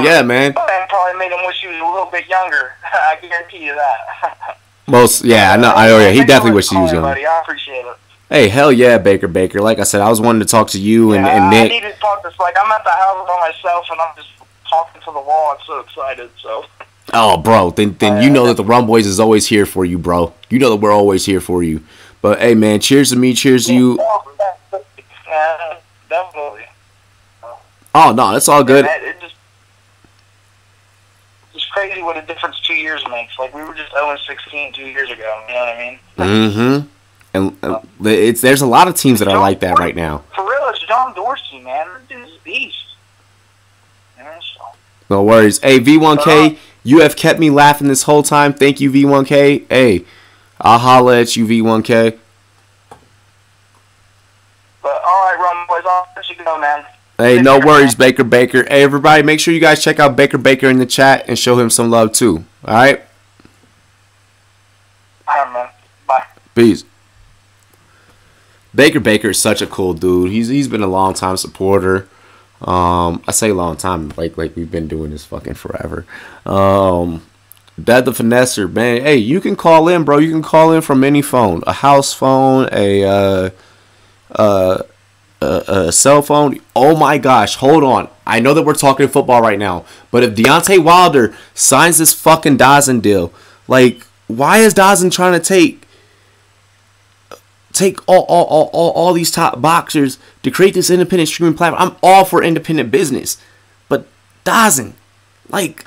yeah, man. And probably made him wish he was a little bit younger. I guarantee you that. I know. He definitely wished he was younger. Buddy. I appreciate it. Hey, hell yeah, Baker. Like I said, I was wanting to talk to you and Nick. I need to talk to, I'm at the house by myself, and I'm just talking to the wall. I'm so excited, so... Oh, bro, then you know that the Rum Boys is always here for you, bro. You know that we're always here for you. But, hey, man, cheers to me, cheers to you. Yeah, definitely. Oh, no, that's all good. It's just crazy what a difference 2 years makes. Like, we were just 0-16 2 years ago, you know what I mean? Mm-hmm. And there's a lot of teams that are like that right now. For real, it's John Dorsey, man. This dude's a beast. No worries. Hey, V1K, you have kept me laughing this whole time. Thank you, V1K. Hey, I'll holla at you, V1K. But, all right, Rum Boys, I'll let you go, man. Hey, no worries, Baker. Hey, everybody, make sure you guys check out Baker in the chat and show him some love, too. All right? All right, man. Bye. Peace. Baker is such a cool dude. He's been a long-time supporter. I say long time, like we've been doing this fucking forever. Dad the Finesser, man. Hey, you can call in, bro. You can call in from any phone, a house phone, a cell phone. Oh my gosh, hold on. I know that we're talking football right now, but if Deontay Wilder signs this fucking Dazn deal, like, why is Dazn trying to take all these top boxers to create this independent streaming platform? I'm all for independent business, but Dazn, like,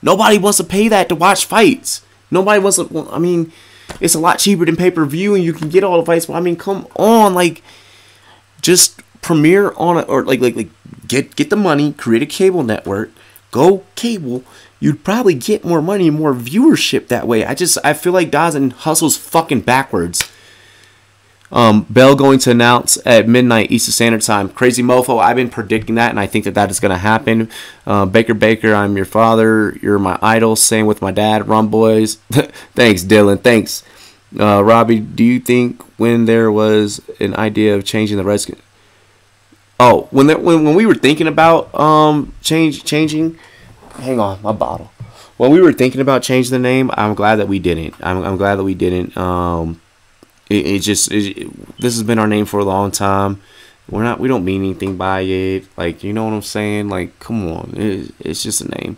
Nobody wants to pay that to watch fights. Nobody wants to. I mean, it's a lot cheaper than pay-per-view, and you can get all the fights. But I mean, come on, like, just premiere on it, or like get the money, create a cable network, go cable. You'd probably get more money and more viewership that way. I feel like Dawson hustles fucking backwards. Bell going to announce at midnight Eastern Standard Time. Crazy mofo, I've been predicting that, and I think that is going to happen. Baker, I'm your father. You're my idol. Same with my dad. Rum boys. Thanks, Dylan. Thanks. Robbie, do you think when there was an idea of changing the Redskins? Oh, when we were thinking about changing. Hang on, my bottle. When we were thinking about changing the name, I'm glad that we didn't. I'm glad that we didn't. This has been our name for a long time. We don't mean anything by it. Like, you know what I'm saying? Like, come on, it's just a name.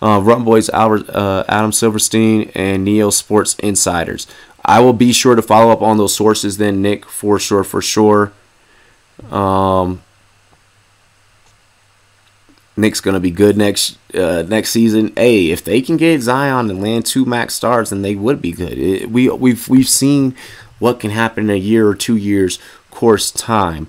Rum Boys, Adam Silverstein, and Neo Sports Insiders. I will be sure to follow up on those sources then, Nick, for sure. Nick's gonna be good next season. Hey, if they can get Zion and land 2 max stars, then they would be good. We've seen what can happen in a year or 2 years course time.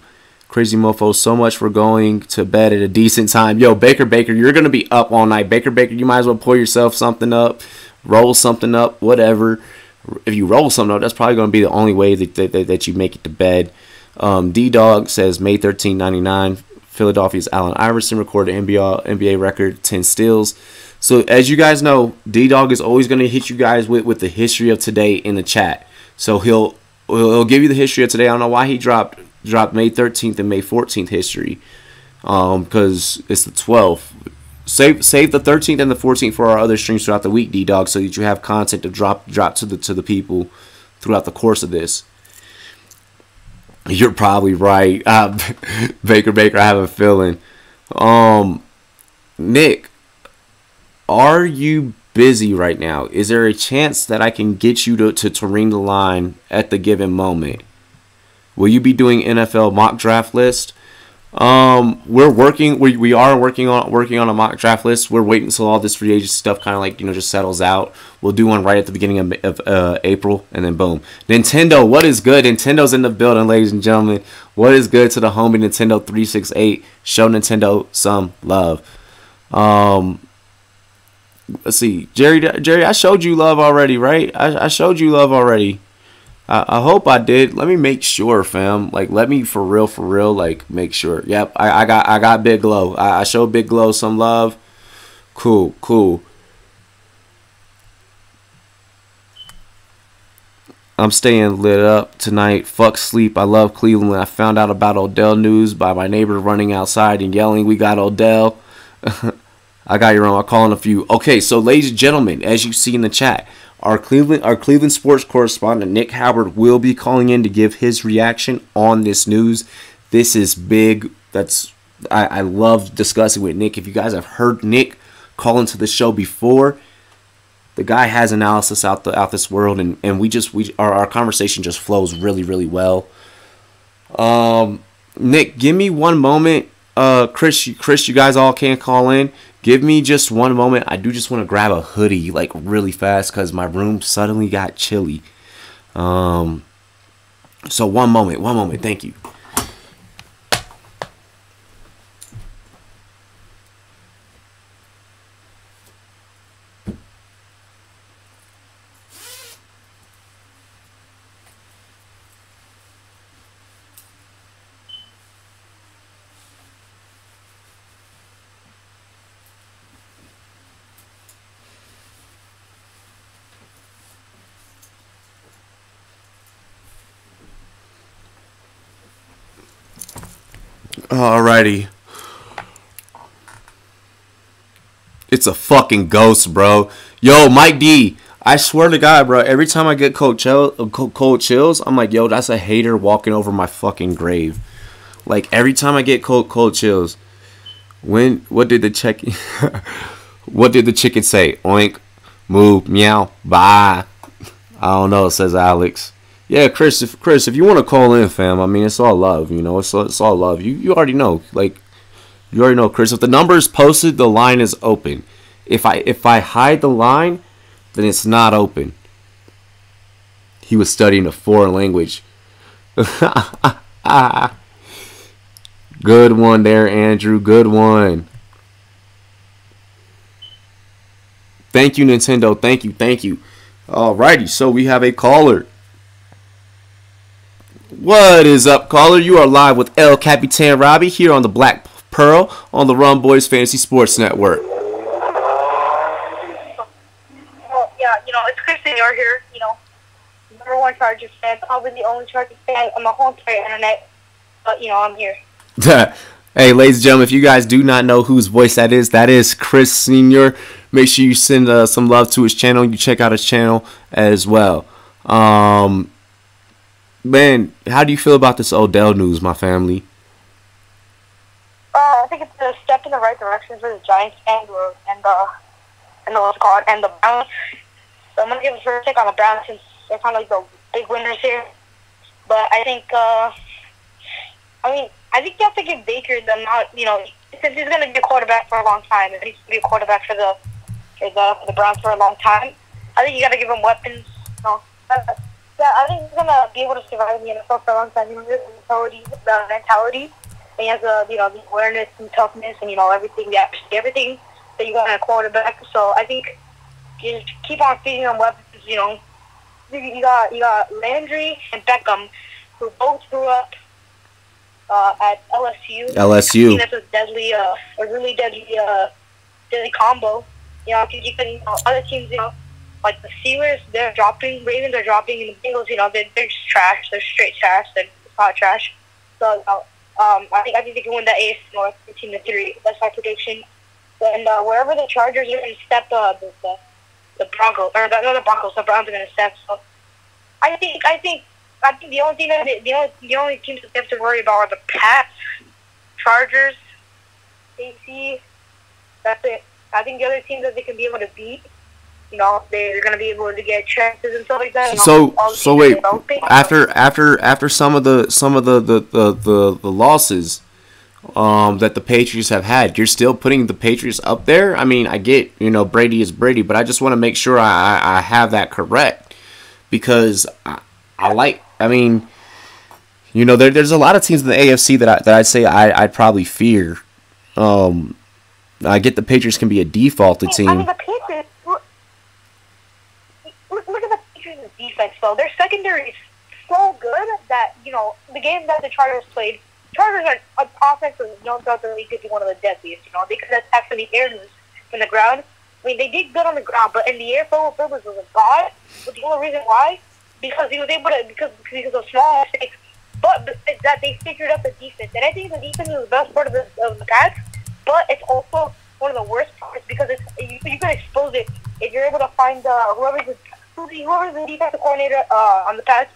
Crazy mofo, so much for going to bed at a decent time. Yo, Baker, you're gonna be up all night. Baker, you might as well pour yourself something up, roll something up, whatever. If you roll something up, that's probably gonna be the only way that you make it to bed. D-Dog says May 13, 99. Philadelphia's Allen Iverson recorded NBA record 10 steals. So as you guys know, D-Dog is always going to hit you guys with the history of today in the chat. So he'll give you the history of today. I don't know why he dropped May 13th and May 14th history, because it's the 12th. Save the 13th and the 14th for our other streams throughout the week, D-Dog, so that you have content to drop to the people throughout the course of this. You're probably right. Baker, I have a feeling. Nick, are you busy right now? Is there a chance that I can get you to ring the line at the given moment? Will you be doing NFL mock draft list? We are working on a mock draft list. We're waiting until all this free agent stuff kind of just settles out. We'll do one right at the beginning of April, and then boom. Nintendo, what is good? Nintendo's in the building, ladies and gentlemen. What is good to the homie Nintendo 368? Show Nintendo some love. Let's see, Jerry, I showed you love already, right? I showed you love already. I hope I did. Let me make sure, fam. Let me for real, make sure. Yep, I got Big Glow. I showed Big Glow some love. Cool. I'm staying lit up tonight. Fuck sleep. I love Cleveland. I found out about Odell news by my neighbor running outside and yelling, "We got Odell." I got you wrong. I'm calling a few. Okay, so ladies and gentlemen, as you see in the chat, Our Cleveland sports correspondent, Nick Howard, will be calling in to give his reaction on this news. This is big. I love discussing with Nick. If you guys have heard Nick call into the show before, the guy has analysis out this world, and our conversation just flows really, really well. Nick, give me one moment. Chris, you guys all can't call in. Give me just one moment. I do just want to grab a hoodie really fast because my room suddenly got chilly. So one moment. Thank you. Alrighty. It's a fucking ghost, bro. Yo, Mike D, I swear to God, bro, every time I get cold chills, I'm like, yo, that's a hater walking over my fucking grave. Every time I get cold chills. What did the chicken say? Oink, moo, meow, bye. I don't know, says Alex. Yeah, Chris, if you want to call in, fam, I mean, it's all love, it's all love. You already know, you already know, Chris. If the number is posted, the line is open. If I hide the line, then it's not open. He was studying a foreign language. Good one there, Andrew. Good one. Thank you, Nintendo. Thank you. Alrighty, so we have a caller. What is up, caller? You are live with El Capitan Robbie here on the Black Pearl on the Rum Boys Fantasy Sports Network. Well, yeah, it's Chris Senior here, number one Chargers fan, probably the only Chargers fan on the whole entire internet, but, I'm here. Hey, ladies and gentlemen, if you guys do not know whose voice that is Chris Senior. Make sure you send some love to his channel. You check out his channel as well. Man, how do you feel about this Odell news, my family? I think it's a step in the right direction for the Giants and the Browns. So I'm gonna give a first take on the Browns since they're kind of like the big winners here. But I think, I think you have to give Baker the amount, since he's gonna be a quarterback for a long time, and he's gonna be a quarterback for the Browns for a long time. I think you gotta give him weapons. I think he's gonna be able to survive in the NFL for a long time. He has the mentality. He has the awareness and toughness and everything that you got in a quarterback. So I think you just keep on feeding him weapons. You got Landry and Beckham, who both grew up at LSU. I think that's a really deadly combo. Other teams, like the Steelers, they're dropping. Ravens are dropping, and the Bengals, they're just trash. They're straight trash. They're hot trash. So I think they can win the AFC North 13-3. That's my prediction. And wherever the Chargers are going to step, the Broncos or not the Broncos, the Browns are going to step. So I think the only teams that they have to worry about are the Pats, Chargers, KC. That's it. I think the other teams that they can be able to beat, they're going to be able to get chances and stuff like that. So wait, after some of the losses that the Patriots have had, you're still putting the Patriots up there? I mean, I get, Brady is Brady, but I just want to make sure I have that correct, because there's a lot of teams in the AFC that I'd say I'd probably fear. I get the Patriots can be a defaulted team. I mean, the Patriots, look at the Patriots' defense, though. Their secondary is so good that, the game that the Chargers played, Chargers are offensive, no doubt that they could be one of the deadliest. They could attack from the air from the ground. I mean, they did good on the ground, but in the air, Philip Rivers was a god. But the only reason why, because he was able to, because of small mistakes, but that they figured out the defense. And I think the defense is the best part of the Pats, but it's also one of the worst parts because you can expose it if you're able to find whoever's the defensive coordinator on the Pats.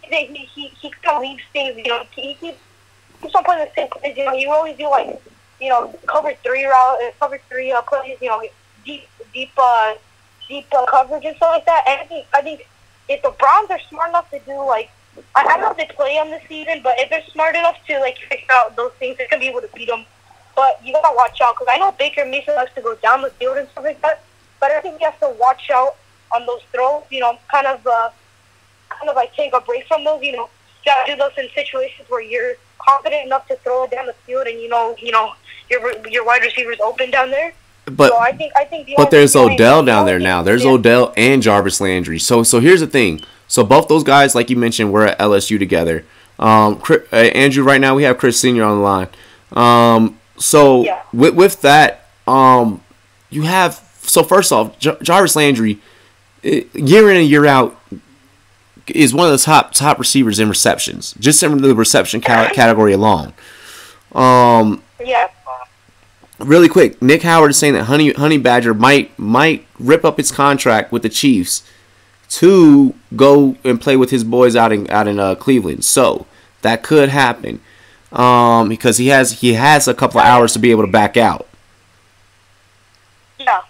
He kind of leaves things. He keeps on playing the same plays. You always do cover three plays. Deep coverage and stuff like that. And I think if the Browns are smart enough to do I don't know if they play them this season, but if they're smart enough to figure out those things, they're gonna be able to beat them. But you gotta watch out, because I know Baker Mayfield likes to go down the field and stuff like that. But I think you have to watch out on those throws. Kind of take a break from those. You gotta do those in situations where you're confident enough to throw it down the field, and your wide receivers open down there. But so I think there's Odell down there now. There's Odell and Jarvis Landry. So here's the thing. So both those guys, like you mentioned, were at LSU together. Andrew, right now we have Chris Senior on the line. With that, you have, so first off, Jarvis Landry, year in and year out, is one of the top receivers in receptions, just in the reception category alone. Really quick, Nick Howard is saying that Honey Badger might rip up his contract with the Chiefs to go and play with his boys out in Cleveland. So that could happen. Because he has a couple of hours to be able to back out. Yeah.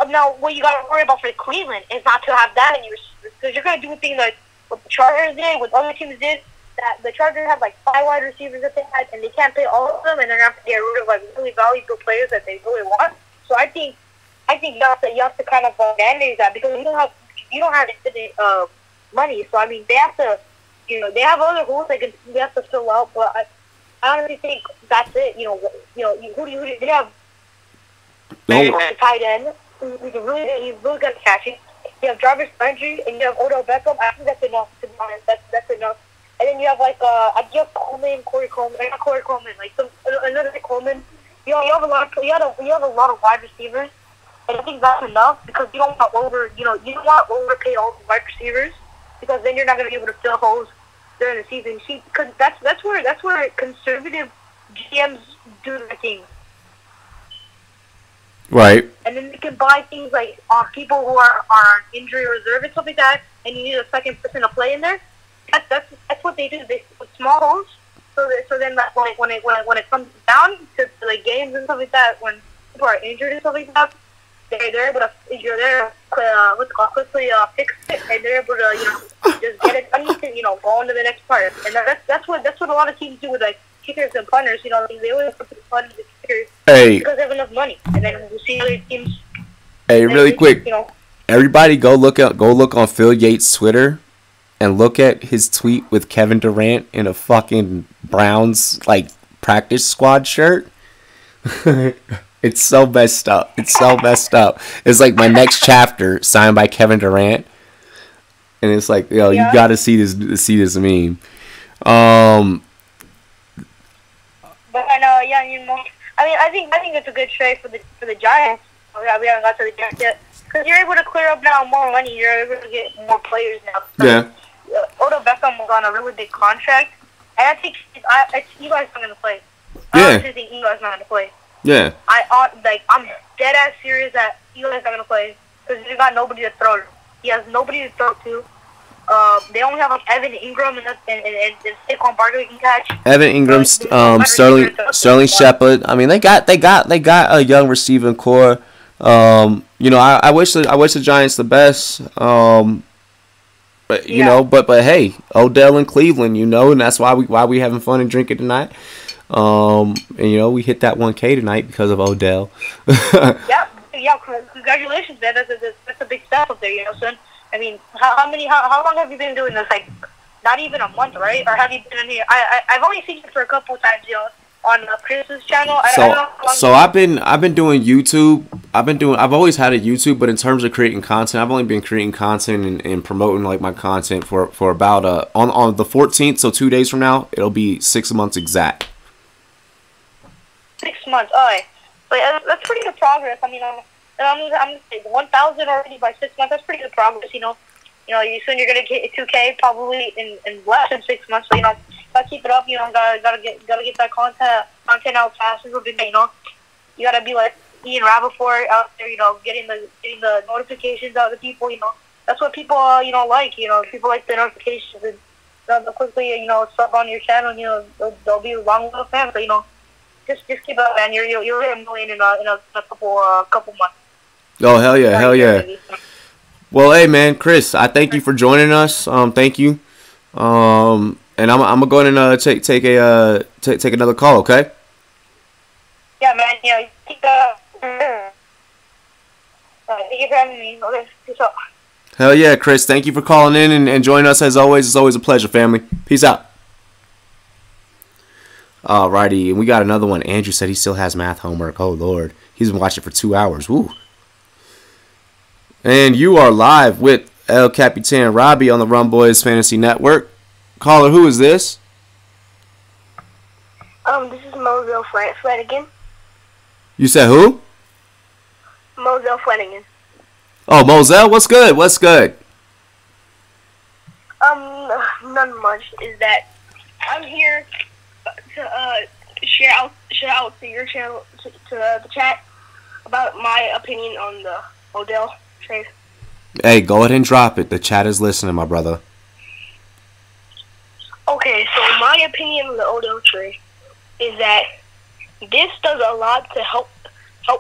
Now, what you got to worry about for Cleveland is not to have that in your, because you're going to do a thing like what the Chargers did, what other teams did. That the Chargers have 5 wide receivers that they had, and they can't pay all of them, and they're going to have to get rid of really valuable players that they really want. So I think I think you have to kind of manage that because you don't have infinite money. So I mean, they have to, they have other holes they have to fill out. But I honestly think that's it. Who do you they have? Tight end. He's really good at catching. You have Jarvis Landry and you have Odell Beckham. I think that's enough. To be honest, that's enough. And then you have you have Corey Coleman, not Corey Coleman, another Coleman. You have a lot of wide receivers, and I think that's enough because you don't want you don't want to overpay all the wide receivers because then you're not going to be able to fill holes during the season. Because that's where conservative GMs do their thing. Right. And then you can buy things like people who are on injury reserve and stuff like that, and you need a second person to play in there. That's what they do. They put small holes, so then when it comes down to like games and stuff like that, when people are injured and stuff like that, they're able to quickly fix it, and they're able to just get it done and go on to the next part. And that's what a lot of teams do with like kickers and punters. They always put the punters and kickers because they have enough money, and then we'll see other teams. Hey, really quick, everybody go look on Phil Yates' Twitter. And look at his tweet with Kevin Durant in a fucking Browns practice squad shirt. It's so messed up. It's like my next chapter signed by Kevin Durant, and it's like, you got to see this meme. But I know, I think it's a good trade for the Giants. We haven't got to the Giants yet because you're able to clear up now more money. You're able to get more players now. Yeah. Odell Beckham was on a really big contract, and I think Eli's not going to play. Yeah. I honestly think Eli's not going to play. Yeah. I'm dead ass serious that Eli's not going to play because he's got nobody to throw to. He has nobody to throw to. They only have Evan Ingram and Saquon Barkley can catch. Evan Ingram, Sterling Shepard. I mean, they got a young receiving core. I wish the Giants the best. But but hey, Odell in Cleveland, and that's why we having fun and drinking tonight. And we hit that 1K tonight because of Odell. yeah, congratulations, man. That's a big step up there, son. I mean, how long have you been doing this? Like, not even a month, right? Or have you been in here? I've only seen you for a couple of times, on Chris's channel. So I've been doing YouTube. I've always had a YouTube, but in terms of creating content, I've only been creating content and promoting my content for about on the 14th, so 2 days from now, it'll be 6 months exact. 6 months, alright. But that's pretty good progress. I mean, I'm 1,000 already by 6 months. That's pretty good progress. Soon you're gonna get 2K probably in less than 6 months. So gotta keep it up. Gotta get that content out fast. You gotta be like Ian Rappaport out there. Getting the notifications out to people. That's what people like. People like the notifications and they'll quickly sub on your channel. They'll be long little fans. So just keep it up, man. You'll hit 1 million in a couple months. Oh hell yeah. Well, hey man, Chris, I thank you for joining us. Thank you. And I'm gonna go ahead and take another call, okay? Yeah, man. Yeah. Thank you for having me. Okay, peace out. Hell yeah, Chris. Thank you for calling in and joining us as always. It's always a pleasure, family. Peace out. Alrighty, and we got another one. Andrew said he still has math homework. Oh Lord, he's been watching for 2 hours. Woo. And you are live with El Capitan Robbie on the Run Boys Fantasy Network. Caller, who is this? This is Moselle Flanagan. You said who? Moselle Flanagan. Oh, Moselle, what's good? None much. Is that I'm here to shout out to your channel to the chat about my opinion on the Odell trade. Hey, go ahead and drop it. The chat is listening, my brother. Okay, so my opinion on the Odell trade is that this does a lot to help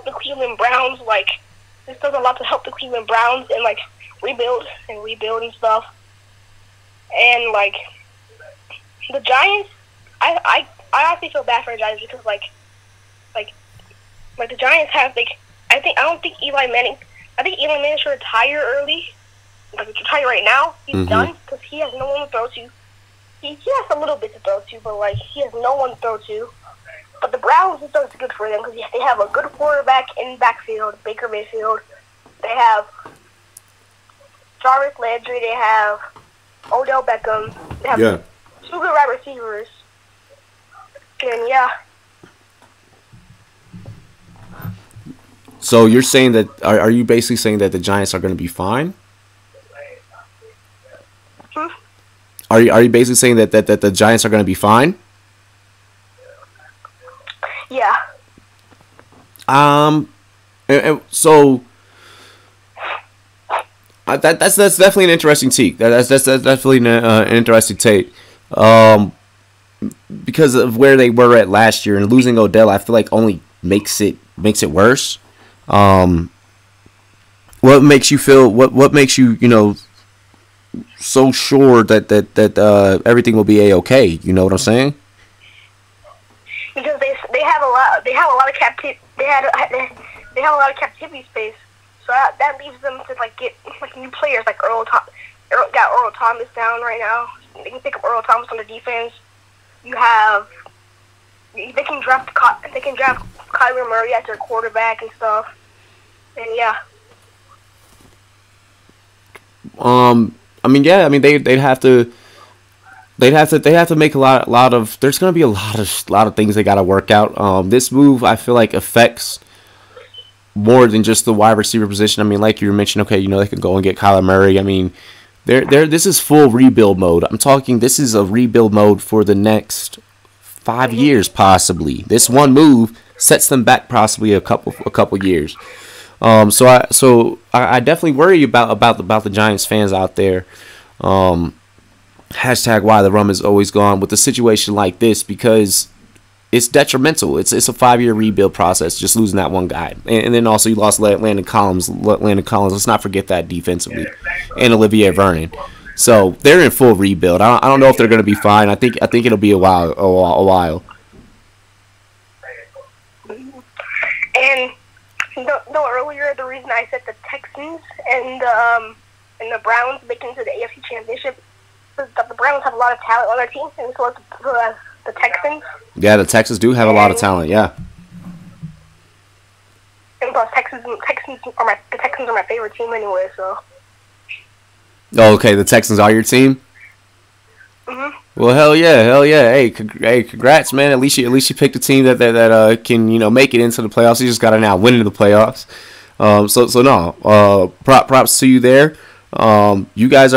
the Cleveland Browns. This does a lot to help the Cleveland Browns and rebuild and stuff. And the Giants, I actually feel bad for the Giants because the Giants have I don't think Eli Manning. I think Eli Manning should retire early. Like retire right now. He's done because he has no one to throw to. He has a little bit to throw to, but like he has no one to throw to. But the Browns is good for them because they have a good quarterback in backfield, Baker Mayfield. They have Jarvis Landry. They have Odell Beckham. They have two good wide receivers. And yeah. So you're saying that? Are you basically saying that the Giants are going to be fine? Are you basically saying that the Giants are going to be fine? Yeah. So that's definitely an interesting take. That's definitely an interesting take. Because of where they were at last year and losing Odell, I feel like only makes it worse. What makes you feel? What makes you so sure that everything will be a-okay? You know what I'm saying? Because they have a lot of captivity space, so that leaves them to like get like new players like Earl Thomas down right now. They can pick up Earl Thomas on the defense. They can draft Kyler Murray as their quarterback and stuff. And yeah. They'd have to make a lot of. There's gonna be a lot of things they gotta work out. This move I feel like affects more than just the wide receiver position. I mean, like you mentioned, okay, they can go and get Kyler Murray. I mean, this is full rebuild mode. I'm talking. This is a rebuild mode for the next 5 years, possibly. This one move sets them back possibly a couple years. So I definitely worry about the Giants fans out there. Hashtag why the rum is always gone with a situation like this, because it's detrimental. It's a 5-year rebuild process, just losing that one guy. And then also you lost Landon Collins. Let's not forget that defensively. And Olivier Vernon. So they're in full rebuild. I don't know if they're going to be fine. I think it'll be a while. And no, earlier the reason I said the Texans and the Browns making it to the AFC Championship is that the Browns have a lot of talent on their team, and so does the Texans. Yeah, the Texans do have a lot of talent. Yeah. And plus, the Texans are my favorite team anyway. So. Oh, okay. The Texans are your team. Well, hell yeah. Hey, congrats, man. At least you picked a team that can make it into the playoffs. You just got to now win into the playoffs. Props to you there. You guys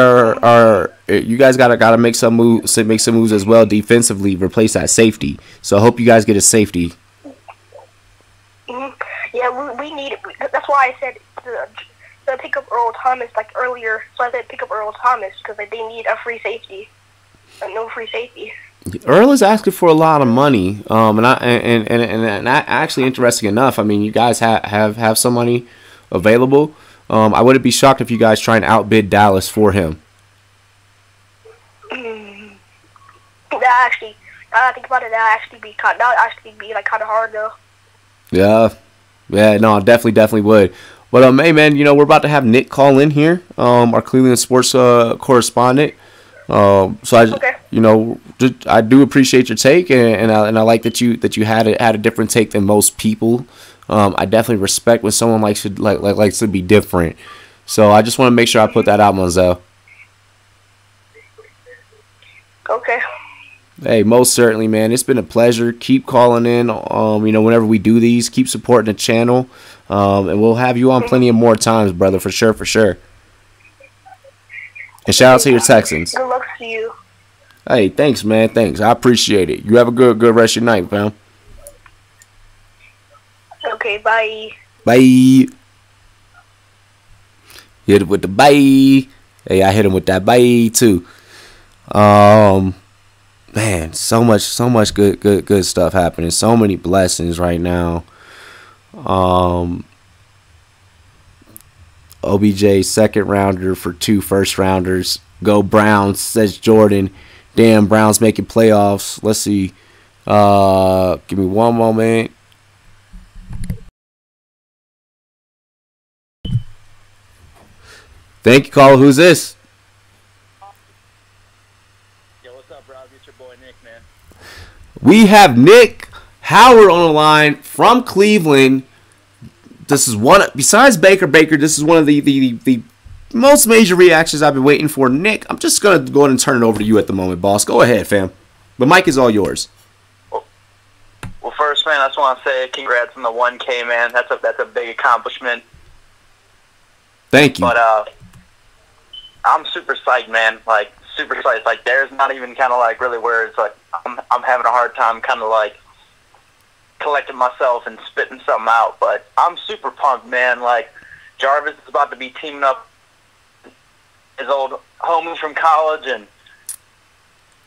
gotta make some moves as well defensively. Replace that safety. So I hope you guys get a safety. Yeah, we need it. That's why I said to pick up Earl Thomas like earlier. So I said pick up Earl Thomas because they need a free safety. No free safety. Earl is asking for a lot of money, and actually, interesting enough, I mean, you guys have some money available. I wouldn't be shocked if you guys try and outbid Dallas for him. That actually, now I think about it, that would actually be like kind of hard though. Yeah, no, definitely would. But hey, man, we're about to have Nick call in here, our Cleveland sports correspondent. So I do appreciate your take, and I like that you had a different take than most people. I definitely respect when someone likes to be different. So I just want to make sure I put that out, Monzel. Okay. Hey, most certainly, man. It's been a pleasure. Keep calling in. Whenever we do these, keep supporting the channel, and we'll have you on plenty of more times, brother, for sure. And shout out to your Texans. Good luck to you. Hey, thanks, man. Thanks. I appreciate it. You have a good rest of your night, fam. Okay, bye. Bye. Hit it with the bye. Hey, I hit him with that bye too. Man, so much good stuff happening. So many blessings right now. OBJ second rounder for 2 first rounders. Go Browns, says Jordan. Damn, Browns making playoffs. Let's see. Give me one moment. Thank you, caller. Who's this? Yo, what's up, Robbie? It's your boy Nick, man. We have Nick Howard on the line from Cleveland. This is one, besides Baker, this is one of the most major reactions I've been waiting for. Nick, I'm just going to go ahead and turn it over to you at the moment, boss. Go ahead, fam. The mic is all yours. Well, first, man, I just want to say congrats on the 1K, man. That's a big accomplishment. Thank you. But I'm super psyched, man. Like, super psyched. Like, there's not even kind of like really words. Like, I'm having a hard time kind of like collecting myself and spitting something out. But I'm super pumped, man. Like, Jarvis is about to be teaming up his old homie from college, and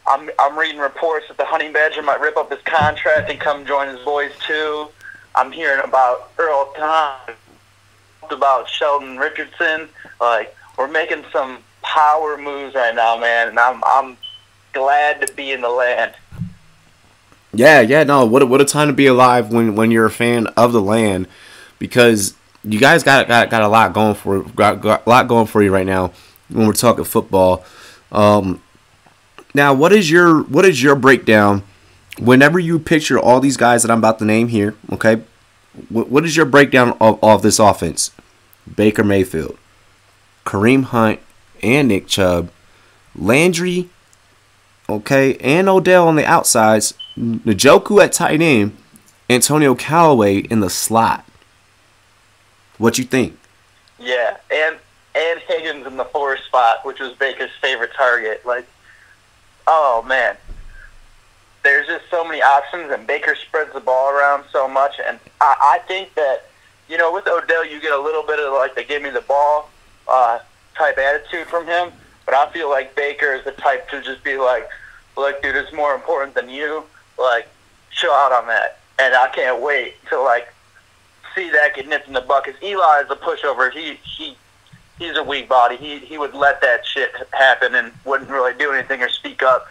I'm reading reports that the Honey Badger might rip up his contract and come join his boys too. I'm hearing about Earl Thomas, about Sheldon Richardson. Like, we're making some power moves right now, man, and I'm glad to be in the land. Yeah, no, what a time to be alive when you're a fan of the land, because you guys got a lot going for you right now when we're talking football. Now, what is your breakdown whenever you picture all these guys that I'm about to name here? Okay, what is your breakdown of this offense? Baker Mayfield, Kareem Hunt, and Nick Chubb, Landry, okay, and Odell on the outsides, Njoku at tight end, Antonio Callaway in the slot. What you think? Yeah, and Higgins in the 4 spot, which was Baker's favorite target. Like, oh man, there's just so many options, and Baker spreads the ball around so much. And I think that, you know, with Odell, you get a little bit of like the give me the ball type attitude from him. But I feel like Baker is the type to just be like, look, dude, it's more important than you. Like, chill out on that. And I can't wait to like see that get nipped in the bucket. Eli is a pushover. He's a weak body. He would let that shit happen and wouldn't really do anything or speak up.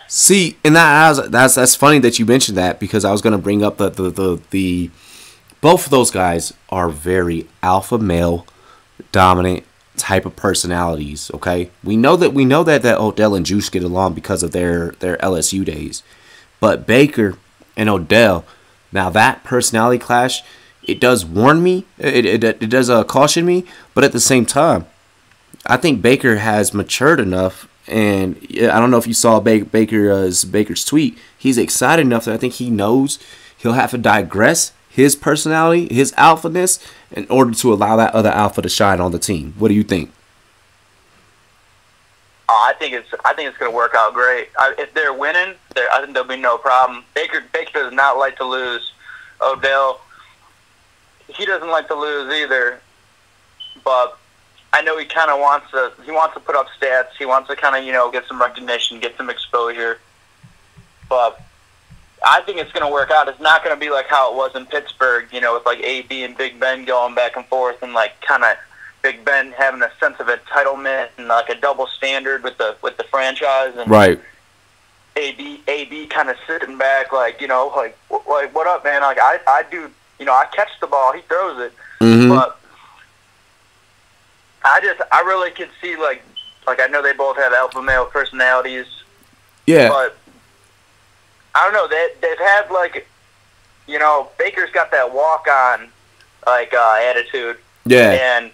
See, and that's funny that you mentioned that, because I was going to bring up the both of those guys are very alpha male dominant type of personalities. Okay, we know that Odell and Juice get along because of their LSU days, but Baker and Odell, now that personality clash, it does warn me. It does caution me, but at the same time, I think Baker has matured enough, and I don't know if you saw Baker's tweet. He's excited enough that I think he knows he'll have to digress his personality, his alphaness, in order to allow that other alpha to shine on the team. What do you think? I think it's going to work out great. If they're winning, I think there'll be no problem. Baker does not like to lose. Odell, he doesn't like to lose either. But I know he kind of wants to put up stats. He wants to kind of, you know, get some recognition, get some exposure. But I think it's going to work out. It's not going to be like how it was in Pittsburgh, you know, with like AB and Big Ben going back and forth, and like kind of Big Ben having a sense of entitlement and like a double standard with the franchise, and right. AB kind of sitting back, like, you know, like what up, man? Like I do, you know, I catch the ball, he throws it, but I really could see like I know they both have alpha male personalities, but I don't know, they've had like, you know, Baker's got that walk on like attitude, and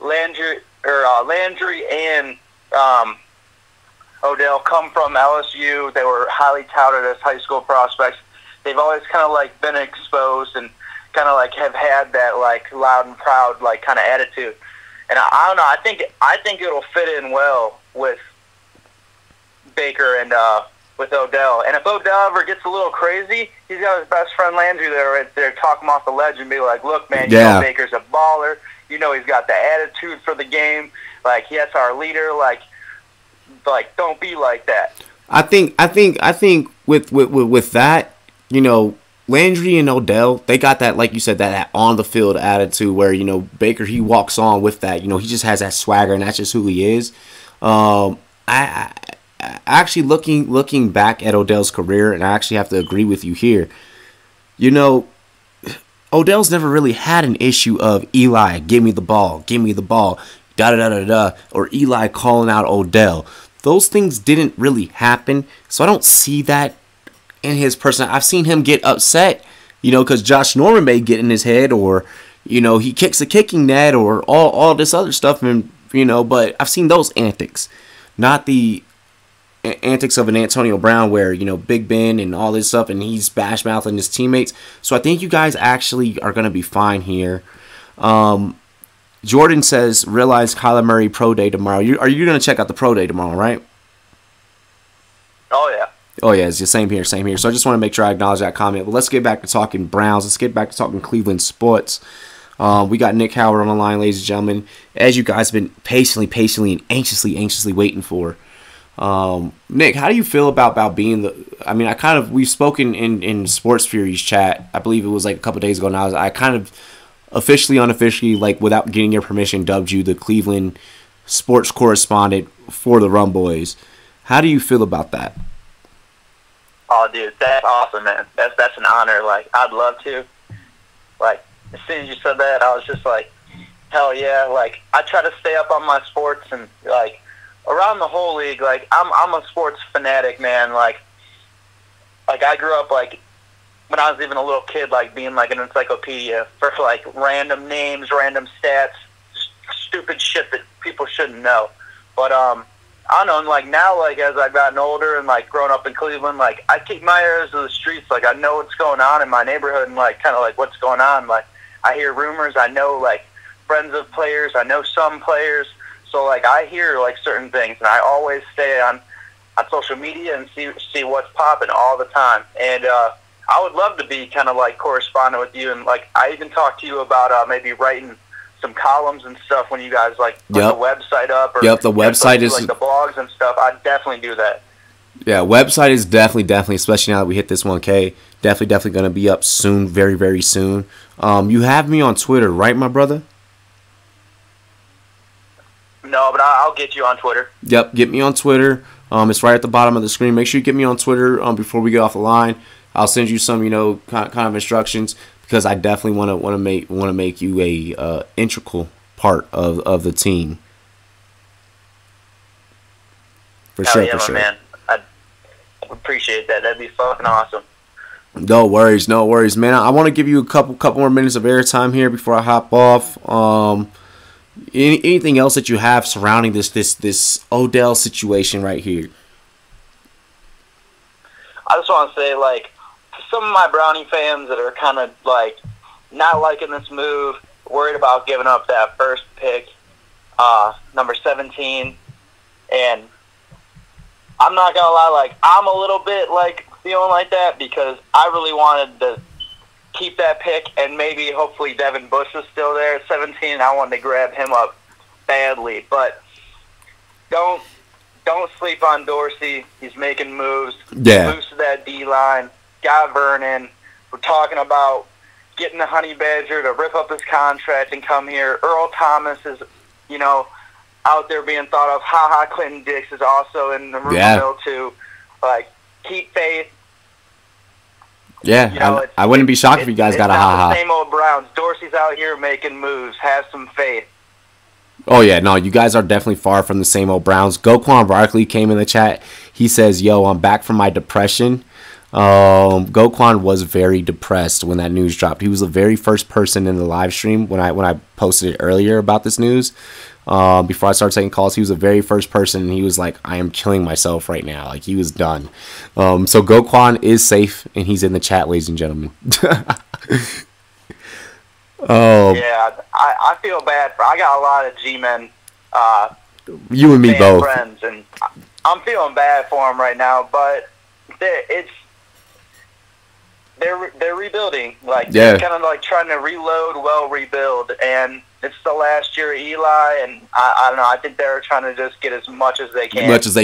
Landry and Odell come from LSU. They were highly touted as high school prospects. They've always kind of like been exposed and kind of like have had that like loud and proud like kind of attitude. And I don't know. I think it'll fit in well with Baker and with Odell. And if Odell ever gets a little crazy, he's got his best friend Landry there right there, talk him off the ledge and be like, "Look, man, you know Baker's a baller. You know he's got the attitude for the game. Like, that's our leader. Like don't be like that." I think with that, you know, Landry and Odell, they got that, like you said, that on the field attitude where, you know, Baker, he walks on with that. You know, he just has that swagger, and that's just who he is. I actually looking back at Odell's career, and I actually have to agree with you here. You know, Odell's never really had an issue of Eli, give me the ball, da da da da da, or Eli calling out Odell. Those things didn't really happen, so I don't see that in his person. I've seen him get upset, because Josh Norman may get in his head, or he kicks a kicking net, or all this other stuff, and but I've seen those antics, not the antics of an Antonio Brown where, Big Ben and all this stuff, and he's bash-mouthing his teammates. So I think you guys actually are going to be fine here. Jordan says, realize Kyler Murray pro day tomorrow. Are you going to check out the pro day tomorrow, right? Oh, yeah. Oh, yeah, it's the same here. So I just want to make sure I acknowledge that comment. But let's get back to talking Browns. Let's get back to talking Cleveland sports. We got Nick Howard on the line, ladies and gentlemen, as you guys have been patiently, and anxiously waiting for. Nick, how do you feel about being we've spoken in Sports Fury's chat. I believe it was like a couple days ago now. I kind of unofficially, like without getting your permission, dubbed you the Cleveland sports correspondent for the Rum Boys. How do you feel about that? Oh, dude, that's awesome, man. That's an honor. Like, I'd love to. Like, as soon as you said that, I was just like, hell yeah. Like, I try to stay up on my sports and, like, around the whole league. Like, I'm a sports fanatic, man. Like I grew up, like, when I was even a little kid, like, being, like, an encyclopedia for, like, random names, random stats, stupid shit that people shouldn't know. But, I don't know, and, like, now, like, as I've gotten older and, like, grown up in Cleveland, like, I keep my ears to the streets. Like, I know what's going on in my neighborhood and, like, kind of, like, what's going on. Like, I hear rumors. I know, like, friends of players. I know some players. So, like, I hear, like, certain things, and I always stay on social media and see what's popping all the time. And I would love to be kind of, like, correspondent with you. And, like, I even talked to you about maybe writing some columns and stuff when you guys, like, put the website up. Or, the website is... like, the blogs and stuff. I'd definitely do that. Yeah, website is definitely, especially now that we hit this 1K, definitely going to be up soon, very, very soon. You have me on Twitter, right, my brother? No, but I'll get you on Twitter. Yep, get me on Twitter. It's right at the bottom of the screen. Make sure you get me on Twitter before we get off the line. I'll send you some, kind of instructions, because I definitely want to make you a integral part of the team. For sure, yeah, man. I appreciate that. That'd be fucking awesome. No worries, man. I want to give you a couple more minutes of airtime here before I hop off. Anything else that you have surrounding this Odell situation right here? I just want to say, like, to some of my Brownie fans that are kind of, like, not liking this move, worried about giving up that first pick, number 17, and I'm not going to lie, like, I'm a little bit, like, feeling like that because I really wanted to keep that pick, and maybe hopefully Devin Bush is still there at 17. I wanted to grab him up badly, but don't sleep on Dorsey. He's making moves. Yeah. Moves to that D-line. Got Vernon. We're talking about getting the Honey Badger to rip up his contract and come here. Earl Thomas is, out there being thought of. Clinton Dix is also in the rumor mill too. Like, keep faith. Yeah, I wouldn't be shocked if you guys got a ha-ha. The same old Browns. Dorsey's out here making moves. Have some faith. Oh, yeah, no, you guys are definitely far from the same old Browns. Goquan Barkley came in the chat. He says, yo, I'm back from my depression. Goquan was very depressed when that news dropped. He was the very first person in the live stream when I posted it earlier about this news. Before I started taking calls, he was the very first person, and he was like, I am killing myself right now. Like, he was done. So Goquan is safe, and he's in the chat, ladies and gentlemen. Yeah, I feel bad. I got a lot of G-men you and me both. Friends, and I'm feeling bad for them right now, but they're rebuilding. Like, they're kind of like trying to rebuild, and it's the last year of Eli, and I don't know. I think they're trying to just get as much as they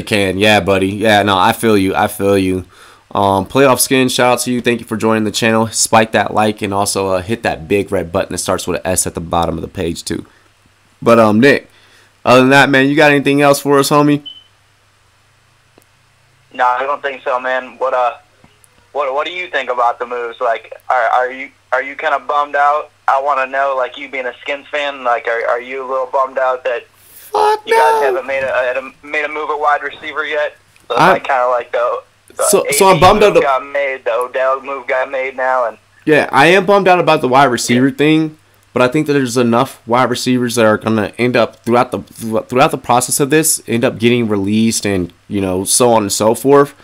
can. Yeah, buddy. Yeah, no, I feel you. Playoff Skin, shout out to you. Thank you for joining the channel. Spike that like, and also hit that big red button that starts with an S at the bottom of the page too. But Nick, other than that, man, you got anything else for us, homie? No, I don't think so, man. What What do you think about the moves? Like, are you kind of bummed out? I want to know, like, you being a Skins fan, like, are you a little bummed out that you guys haven't made a move at wide receiver yet? So it's like kind of like so I'm bummed out. The Odell move got made now, and yeah, I am bummed out about the wide receiver thing. But I think that there's enough wide receivers that are going to end up throughout the process of this end up getting released, and so on and so forth.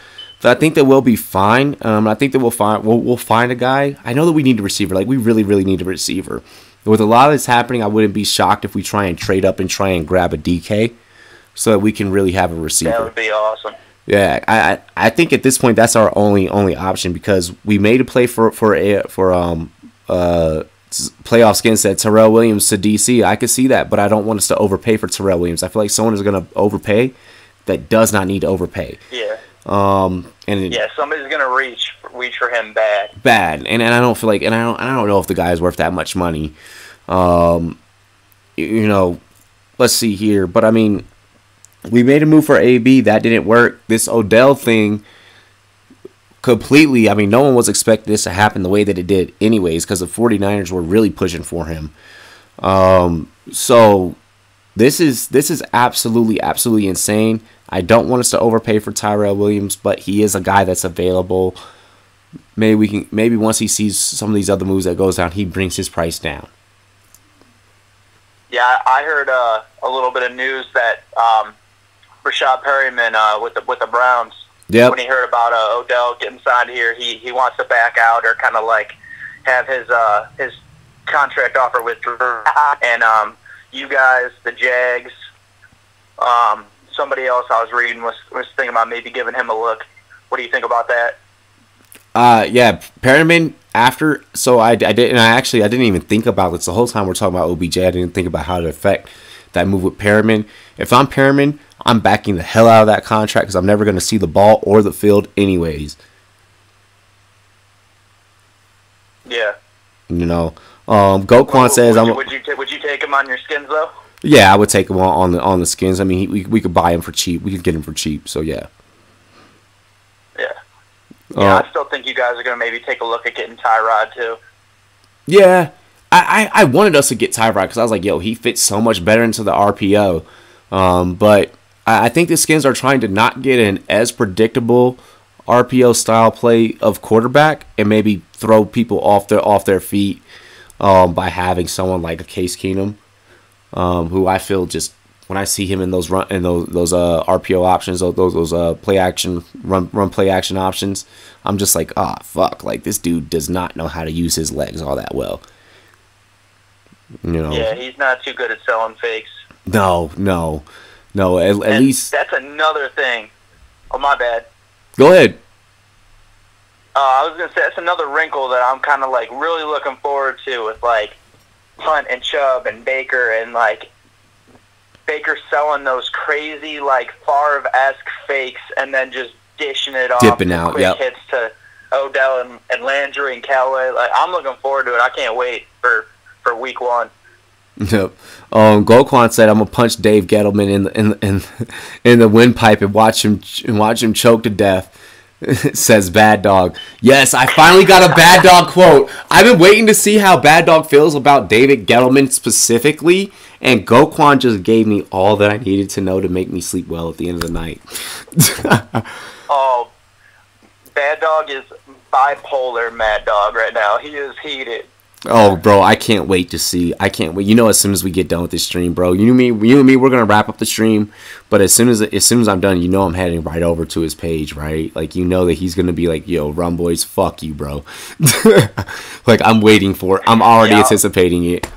That I think that we'll be fine. I think that we'll find a guy. I know that we need a receiver. Like, we really, really need a receiver. With a lot of this happening, I wouldn't be shocked if we try and trade up and try and grab a DK, so that we can really have a receiver. That would be awesome. Yeah, I think at this point that's our only option, because we made a play for playoff Skin said Terrell Williams to DC. I could see that, but I don't want us to overpay for Terrell Williams. I feel like someone is going to overpay that does not need to overpay. Yeah. Somebody's going to reach for him bad. And I don't feel like, and I don't know if the guy is worth that much money. Let's see here, but I mean, we made a move for AB that didn't work. This Odell thing. Completely, I mean, no one was expecting this to happen the way that it did anyways, because the 49ers were really pushing for him. So this is absolutely insane. I don't want us to overpay for Tyrell Williams, but he is a guy that's available. Maybe once he sees some of these other moves that goes down, he brings his price down. Yeah, I heard a little bit of news that Rashad Perryman with the Browns. Yep. When he heard about Odell getting signed here, he wants to back out, or kind of like have his contract offer withdrawn. And you guys, the Jags, somebody else I was reading was thinking about maybe giving him a look. What do you think about that? Yeah, Perriman after. So I didn't even think about this the whole time we're talking about OBJ. I didn't think about how to affect that move with Perriman. If I'm Perriman, I'm backing the hell out of that contract, because I'm never going to see the ball or the field anyways. Yeah. Goquan says, would you take him on your Skins though? Yeah, I would take him on the Skins. I mean, we could buy him for cheap. We could get him for cheap. So yeah. Yeah. Yeah, I still think you guys are going to maybe take a look at getting Tyrod too. Yeah. I wanted us to get Tyrod because I was like, yo, he fits so much better into the RPO. But I think the Skins are trying to not get an as predictable RPO style play of quarterback and maybe throw people off their feet by having someone like a Case Keenum, who I feel just when I see him in those RPO options, those play action run play action options, I'm just like, fuck, like this dude does not know how to use his legs all that well. Yeah, he's not too good at selling fakes. No. At least that's another thing. Oh, my bad. Go ahead. I was gonna say that's another wrinkle that I'm kind of like really looking forward to with like Hunt and Chubb and Baker, and like Baker selling those crazy like Favre-esque fakes and then just dishing it off, dipping out, quick hits to Odell and Landry and Callaway. Like, I'm looking forward to it. I can't wait for week 1. Yep. Goquan said, "I'm gonna punch Dave Gettleman in the windpipe and watch him choke to death." Says Bad Dog. Yes, I finally got a Bad Dog quote. I've been waiting to see how Bad Dog feels about David Gettleman specifically, and Goquan just gave me all that I needed to know to make me sleep well at the end of the night. Oh, Bad Dog is bipolar Mad Dog right now. He is heated. Oh, bro, I can't wait to see. I can't wait. As soon as we get done with this stream, bro. You and me, we're gonna wrap up the stream. But as soon as I'm done, I'm heading right over to his page, right? Like, that he's gonna be like, "Yo, Rum Boys, fuck you, bro." Like, I'm waiting for it. I'm already anticipating it.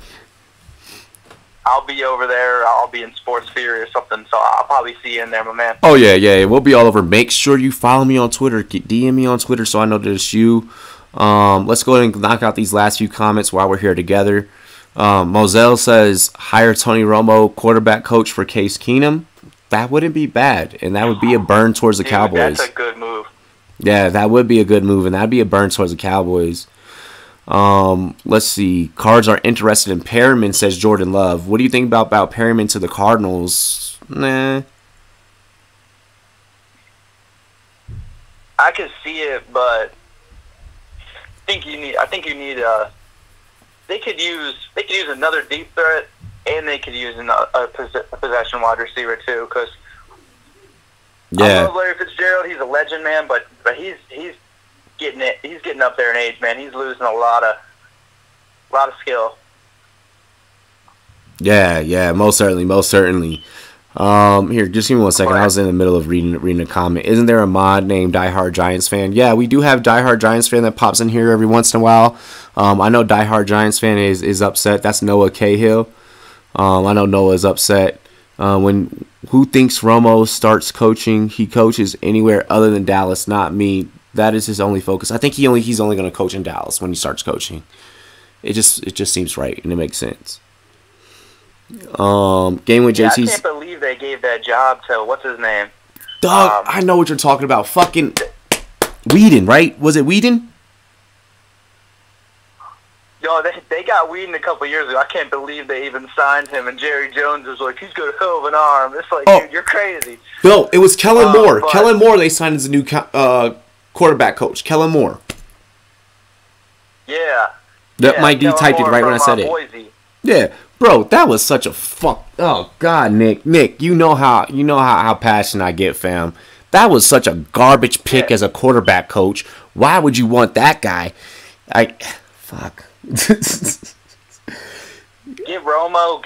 I'll be over there. I'll be in Sports Fury or something, so I'll probably see you in there, my man. Oh yeah, we'll be all over. Make sure you follow me on Twitter. DM me on Twitter so I know that it's you. Let's go ahead and knock out these last few comments while we're here together. Moselle says, hire Tony Romo, quarterback coach for Case Keenum. That wouldn't be bad, and that would be a burn towards the Cowboys. That's a good move. Yeah, that would be a good move, and that'd be a burn towards the Cowboys. Let's see. Cards are interested in Perriman, says Jordan Love. What do you think about Perriman to the Cardinals? Nah. I can see it, but think you need. They could use another deep threat, and they could use a possession wide receiver too. Because I love Larry Fitzgerald. He's a legend, man. But he's getting it. He's getting up there in age, man. He's losing a lot of skill. Yeah, most certainly. Here, just give me 1 second. I was in the middle of reading a comment. Isn't there a mod named Die Hard Giants fan? Yeah, we do have Die Hard Giants fan that pops in here every once in a while. I know Die Hard Giants fan is upset. That's Noah Cahill. I know Noah's upset. Who thinks Romo starts coaching? He coaches anywhere other than Dallas, not me. That is his only focus. I think he's only going to coach in Dallas when he starts coaching. It just seems right and it makes sense. Game with JC's. I can't believe they gave that job to what's his name. Dog, I know what you're talking about. Fucking Whedon, right? Was it Whedon? Yo, they got Whedon a couple years ago. I can't believe they even signed him. And Jerry Jones was like, he's got a hell of an arm. It's like, dude, you're crazy. No, it was Kellen Moore. Kellen Moore they signed as a new quarterback coach. Kellen Moore. Yeah. Mike D typed it right when I said it. Boise. Yeah. Bro, that was such a fuck. Oh God, Nick, you know how passionate I get, fam. That was such a garbage pick as a quarterback coach. Why would you want that guy? Fuck. Get Romo.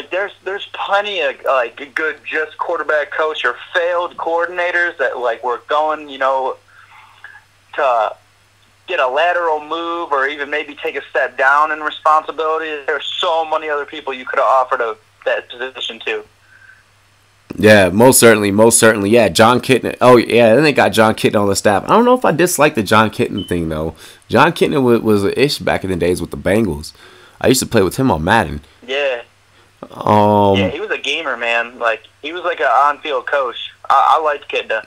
There's plenty of good just quarterback coach or failed coordinators that were going, to get a lateral move or even maybe take a step down in responsibility. There's so many other people you could have offered that position to. Yeah, most certainly. Yeah, John Kitna. Oh, yeah, then they got John Kitna on the staff. I don't know if I dislike the John Kitna thing, though. John Kitna was an ish back in the days with the Bengals. I used to play with him on Madden. Yeah. Yeah, he was a gamer, man. He was like an on-field coach. I liked Kitna.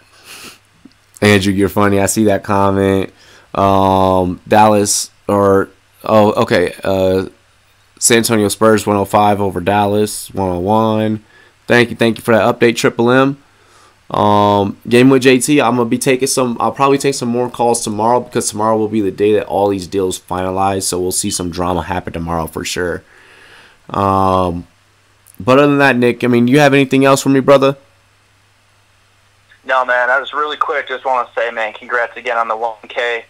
Andrew, you're funny. I see that comment. Dallas San Antonio Spurs 105 over Dallas 101. Thank you for that update, Triple M. Game with JT. I'll probably take some more calls tomorrow because tomorrow will be the day that all these deals finalize. So we'll see some drama happen tomorrow for sure. But other than that, Nick, you have anything else for me, brother? No, man. I just really quick just want to say, man, congrats again on the 1K.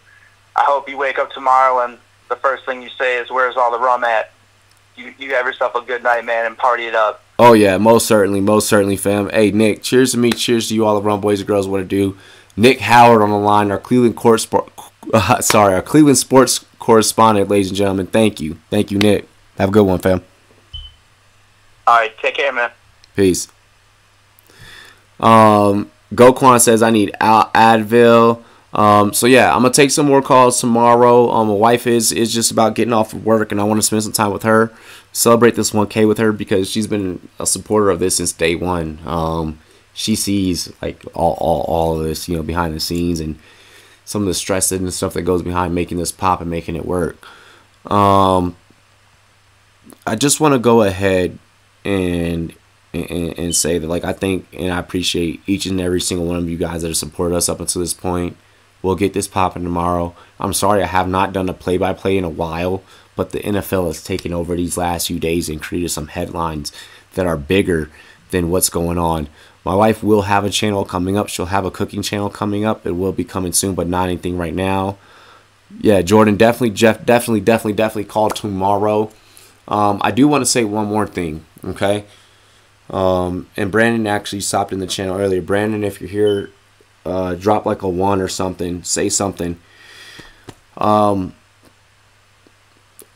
I hope you wake up tomorrow and the first thing you say is, "Where's all the rum at?" You have yourself a good night, man, and party it up. Oh yeah, most certainly, fam. Hey, Nick, cheers to me, cheers to you, all the rum boys and girls. What to do? Nick Howard on the line, our Cleveland sports correspondent, ladies and gentlemen. Thank you, Nick. Have a good one, fam. All right, take care, man. Peace. Goquan says I need Advil. So yeah, I'm gonna take some more calls tomorrow. My wife is just about getting off of work, and I want to spend some time with her, celebrate this 1K with her because she's been a supporter of this since day one. She sees all of this, behind the scenes and some of the stress and stuff that goes behind making this pop and making it work. I just want to go ahead and say that I think and I appreciate each and every single one of you guys that have supported us up until this point. We'll get this popping tomorrow. I'm sorry I have not done a play-by-play in a while, but the NFL has taken over these last few days and created some headlines that are bigger than what's going on. My wife will have a channel coming up. She'll have a cooking channel coming up. It will be coming soon, but not anything right now. Yeah, Jordan, definitely call tomorrow. I do want to say one more thing, okay? And Brandon actually stopped in the channel earlier. Brandon, if you're here, drop a 1 or something. Say something. And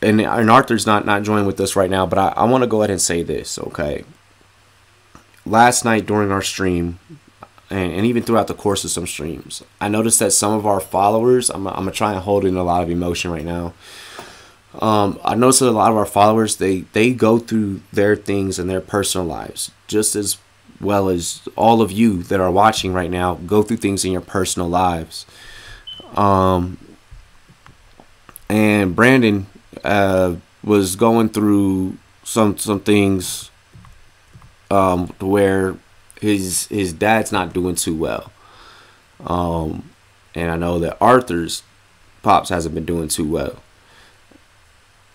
Arthur's not joining with us right now, but I want to go ahead and say this, okay? Last night during our stream, and even throughout the course of some streams, I noticed that some of our followers, I'm going to try and hold in a lot of emotion right now. I noticed that a lot of our followers, they go through their things in their personal lives, just as well as all of you that are watching right now go through things in your personal lives. And Brandon was going through some things where his dad's not doing too well. And I know that Arthur's Pops hasn't been doing too well.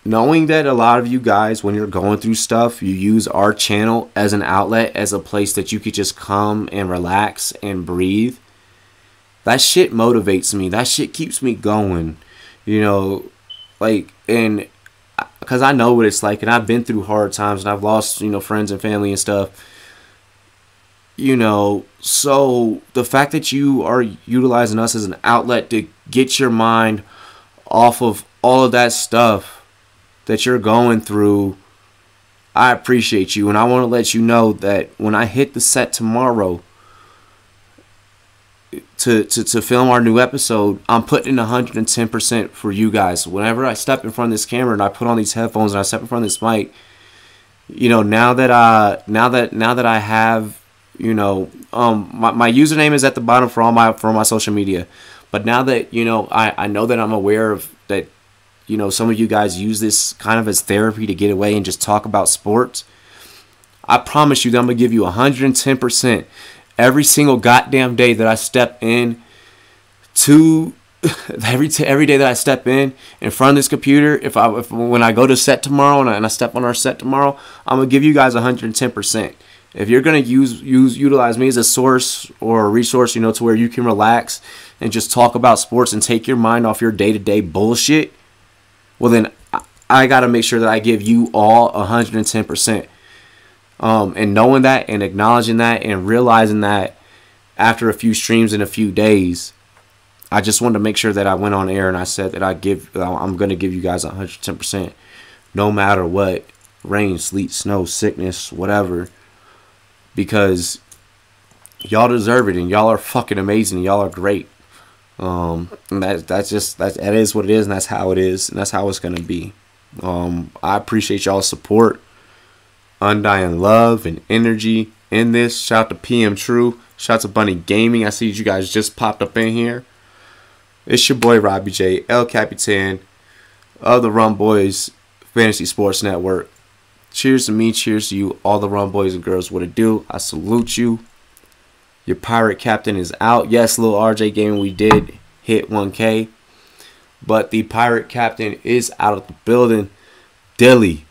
Knowing that a lot of you guys, when you're going through stuff, you use our channel as an outlet, as a place that you could just come and relax and breathe. That shit motivates me. That shit keeps me going. You know, like, and because I know what it's like, and I've been through hard times, and I've lost, you know, friends and family and stuff. You know, so the fact that you are utilizing us as an outlet to get your mind off of all of that stuff that you're going through, I appreciate you. And I want to let you know that when I hit the set tomorrow to film our new episode, I'm putting in 110% for you guys. Whenever I step in front of this camera and I put on these headphones and I step in front of this mic, you know, now that I have, you know, my username is at the bottom for all my social media. But now that, you know, I know that I'm aware of that, you know, some of you guys use this kind of as therapy to get away and just talk about sports. I promise you that I'm going to give you 110% every single goddamn day that I step in to every day that I step in front of this computer. If when I go to set tomorrow and I step on our set tomorrow, I'm going to give you guys 110%. If you're going to utilize me as a source or a resource, you know, to where you can relax and just talk about sports and take your mind off your day-to-day bullshit, well, then I got to make sure that I give you all 110%. And knowing that and acknowledging that and realizing that after a few streams in a few days, I just wanted to make sure that I went on air and I said that I'm going to give you guys 110%, no matter what, rain, sleet, snow, sickness, whatever, because y'all deserve it and y'all are fucking amazing. Y'all are great. And that is what it is, and that's how it is, and that's how it's gonna be. I appreciate y'all's support, undying love and energy in this. Shout out to PM True, shout out to Bunny Gaming. I see you guys just popped up in here. It's your boy Robbie J, El Capitan of the Rum Boys Fantasy Sports Network. Cheers to me, cheers to you, all the Rum Boys and girls. What it do? I salute you. Your pirate captain is out. Yes, little RJ Gaming, we did hit 1K. But the pirate captain is out of the building. Deli.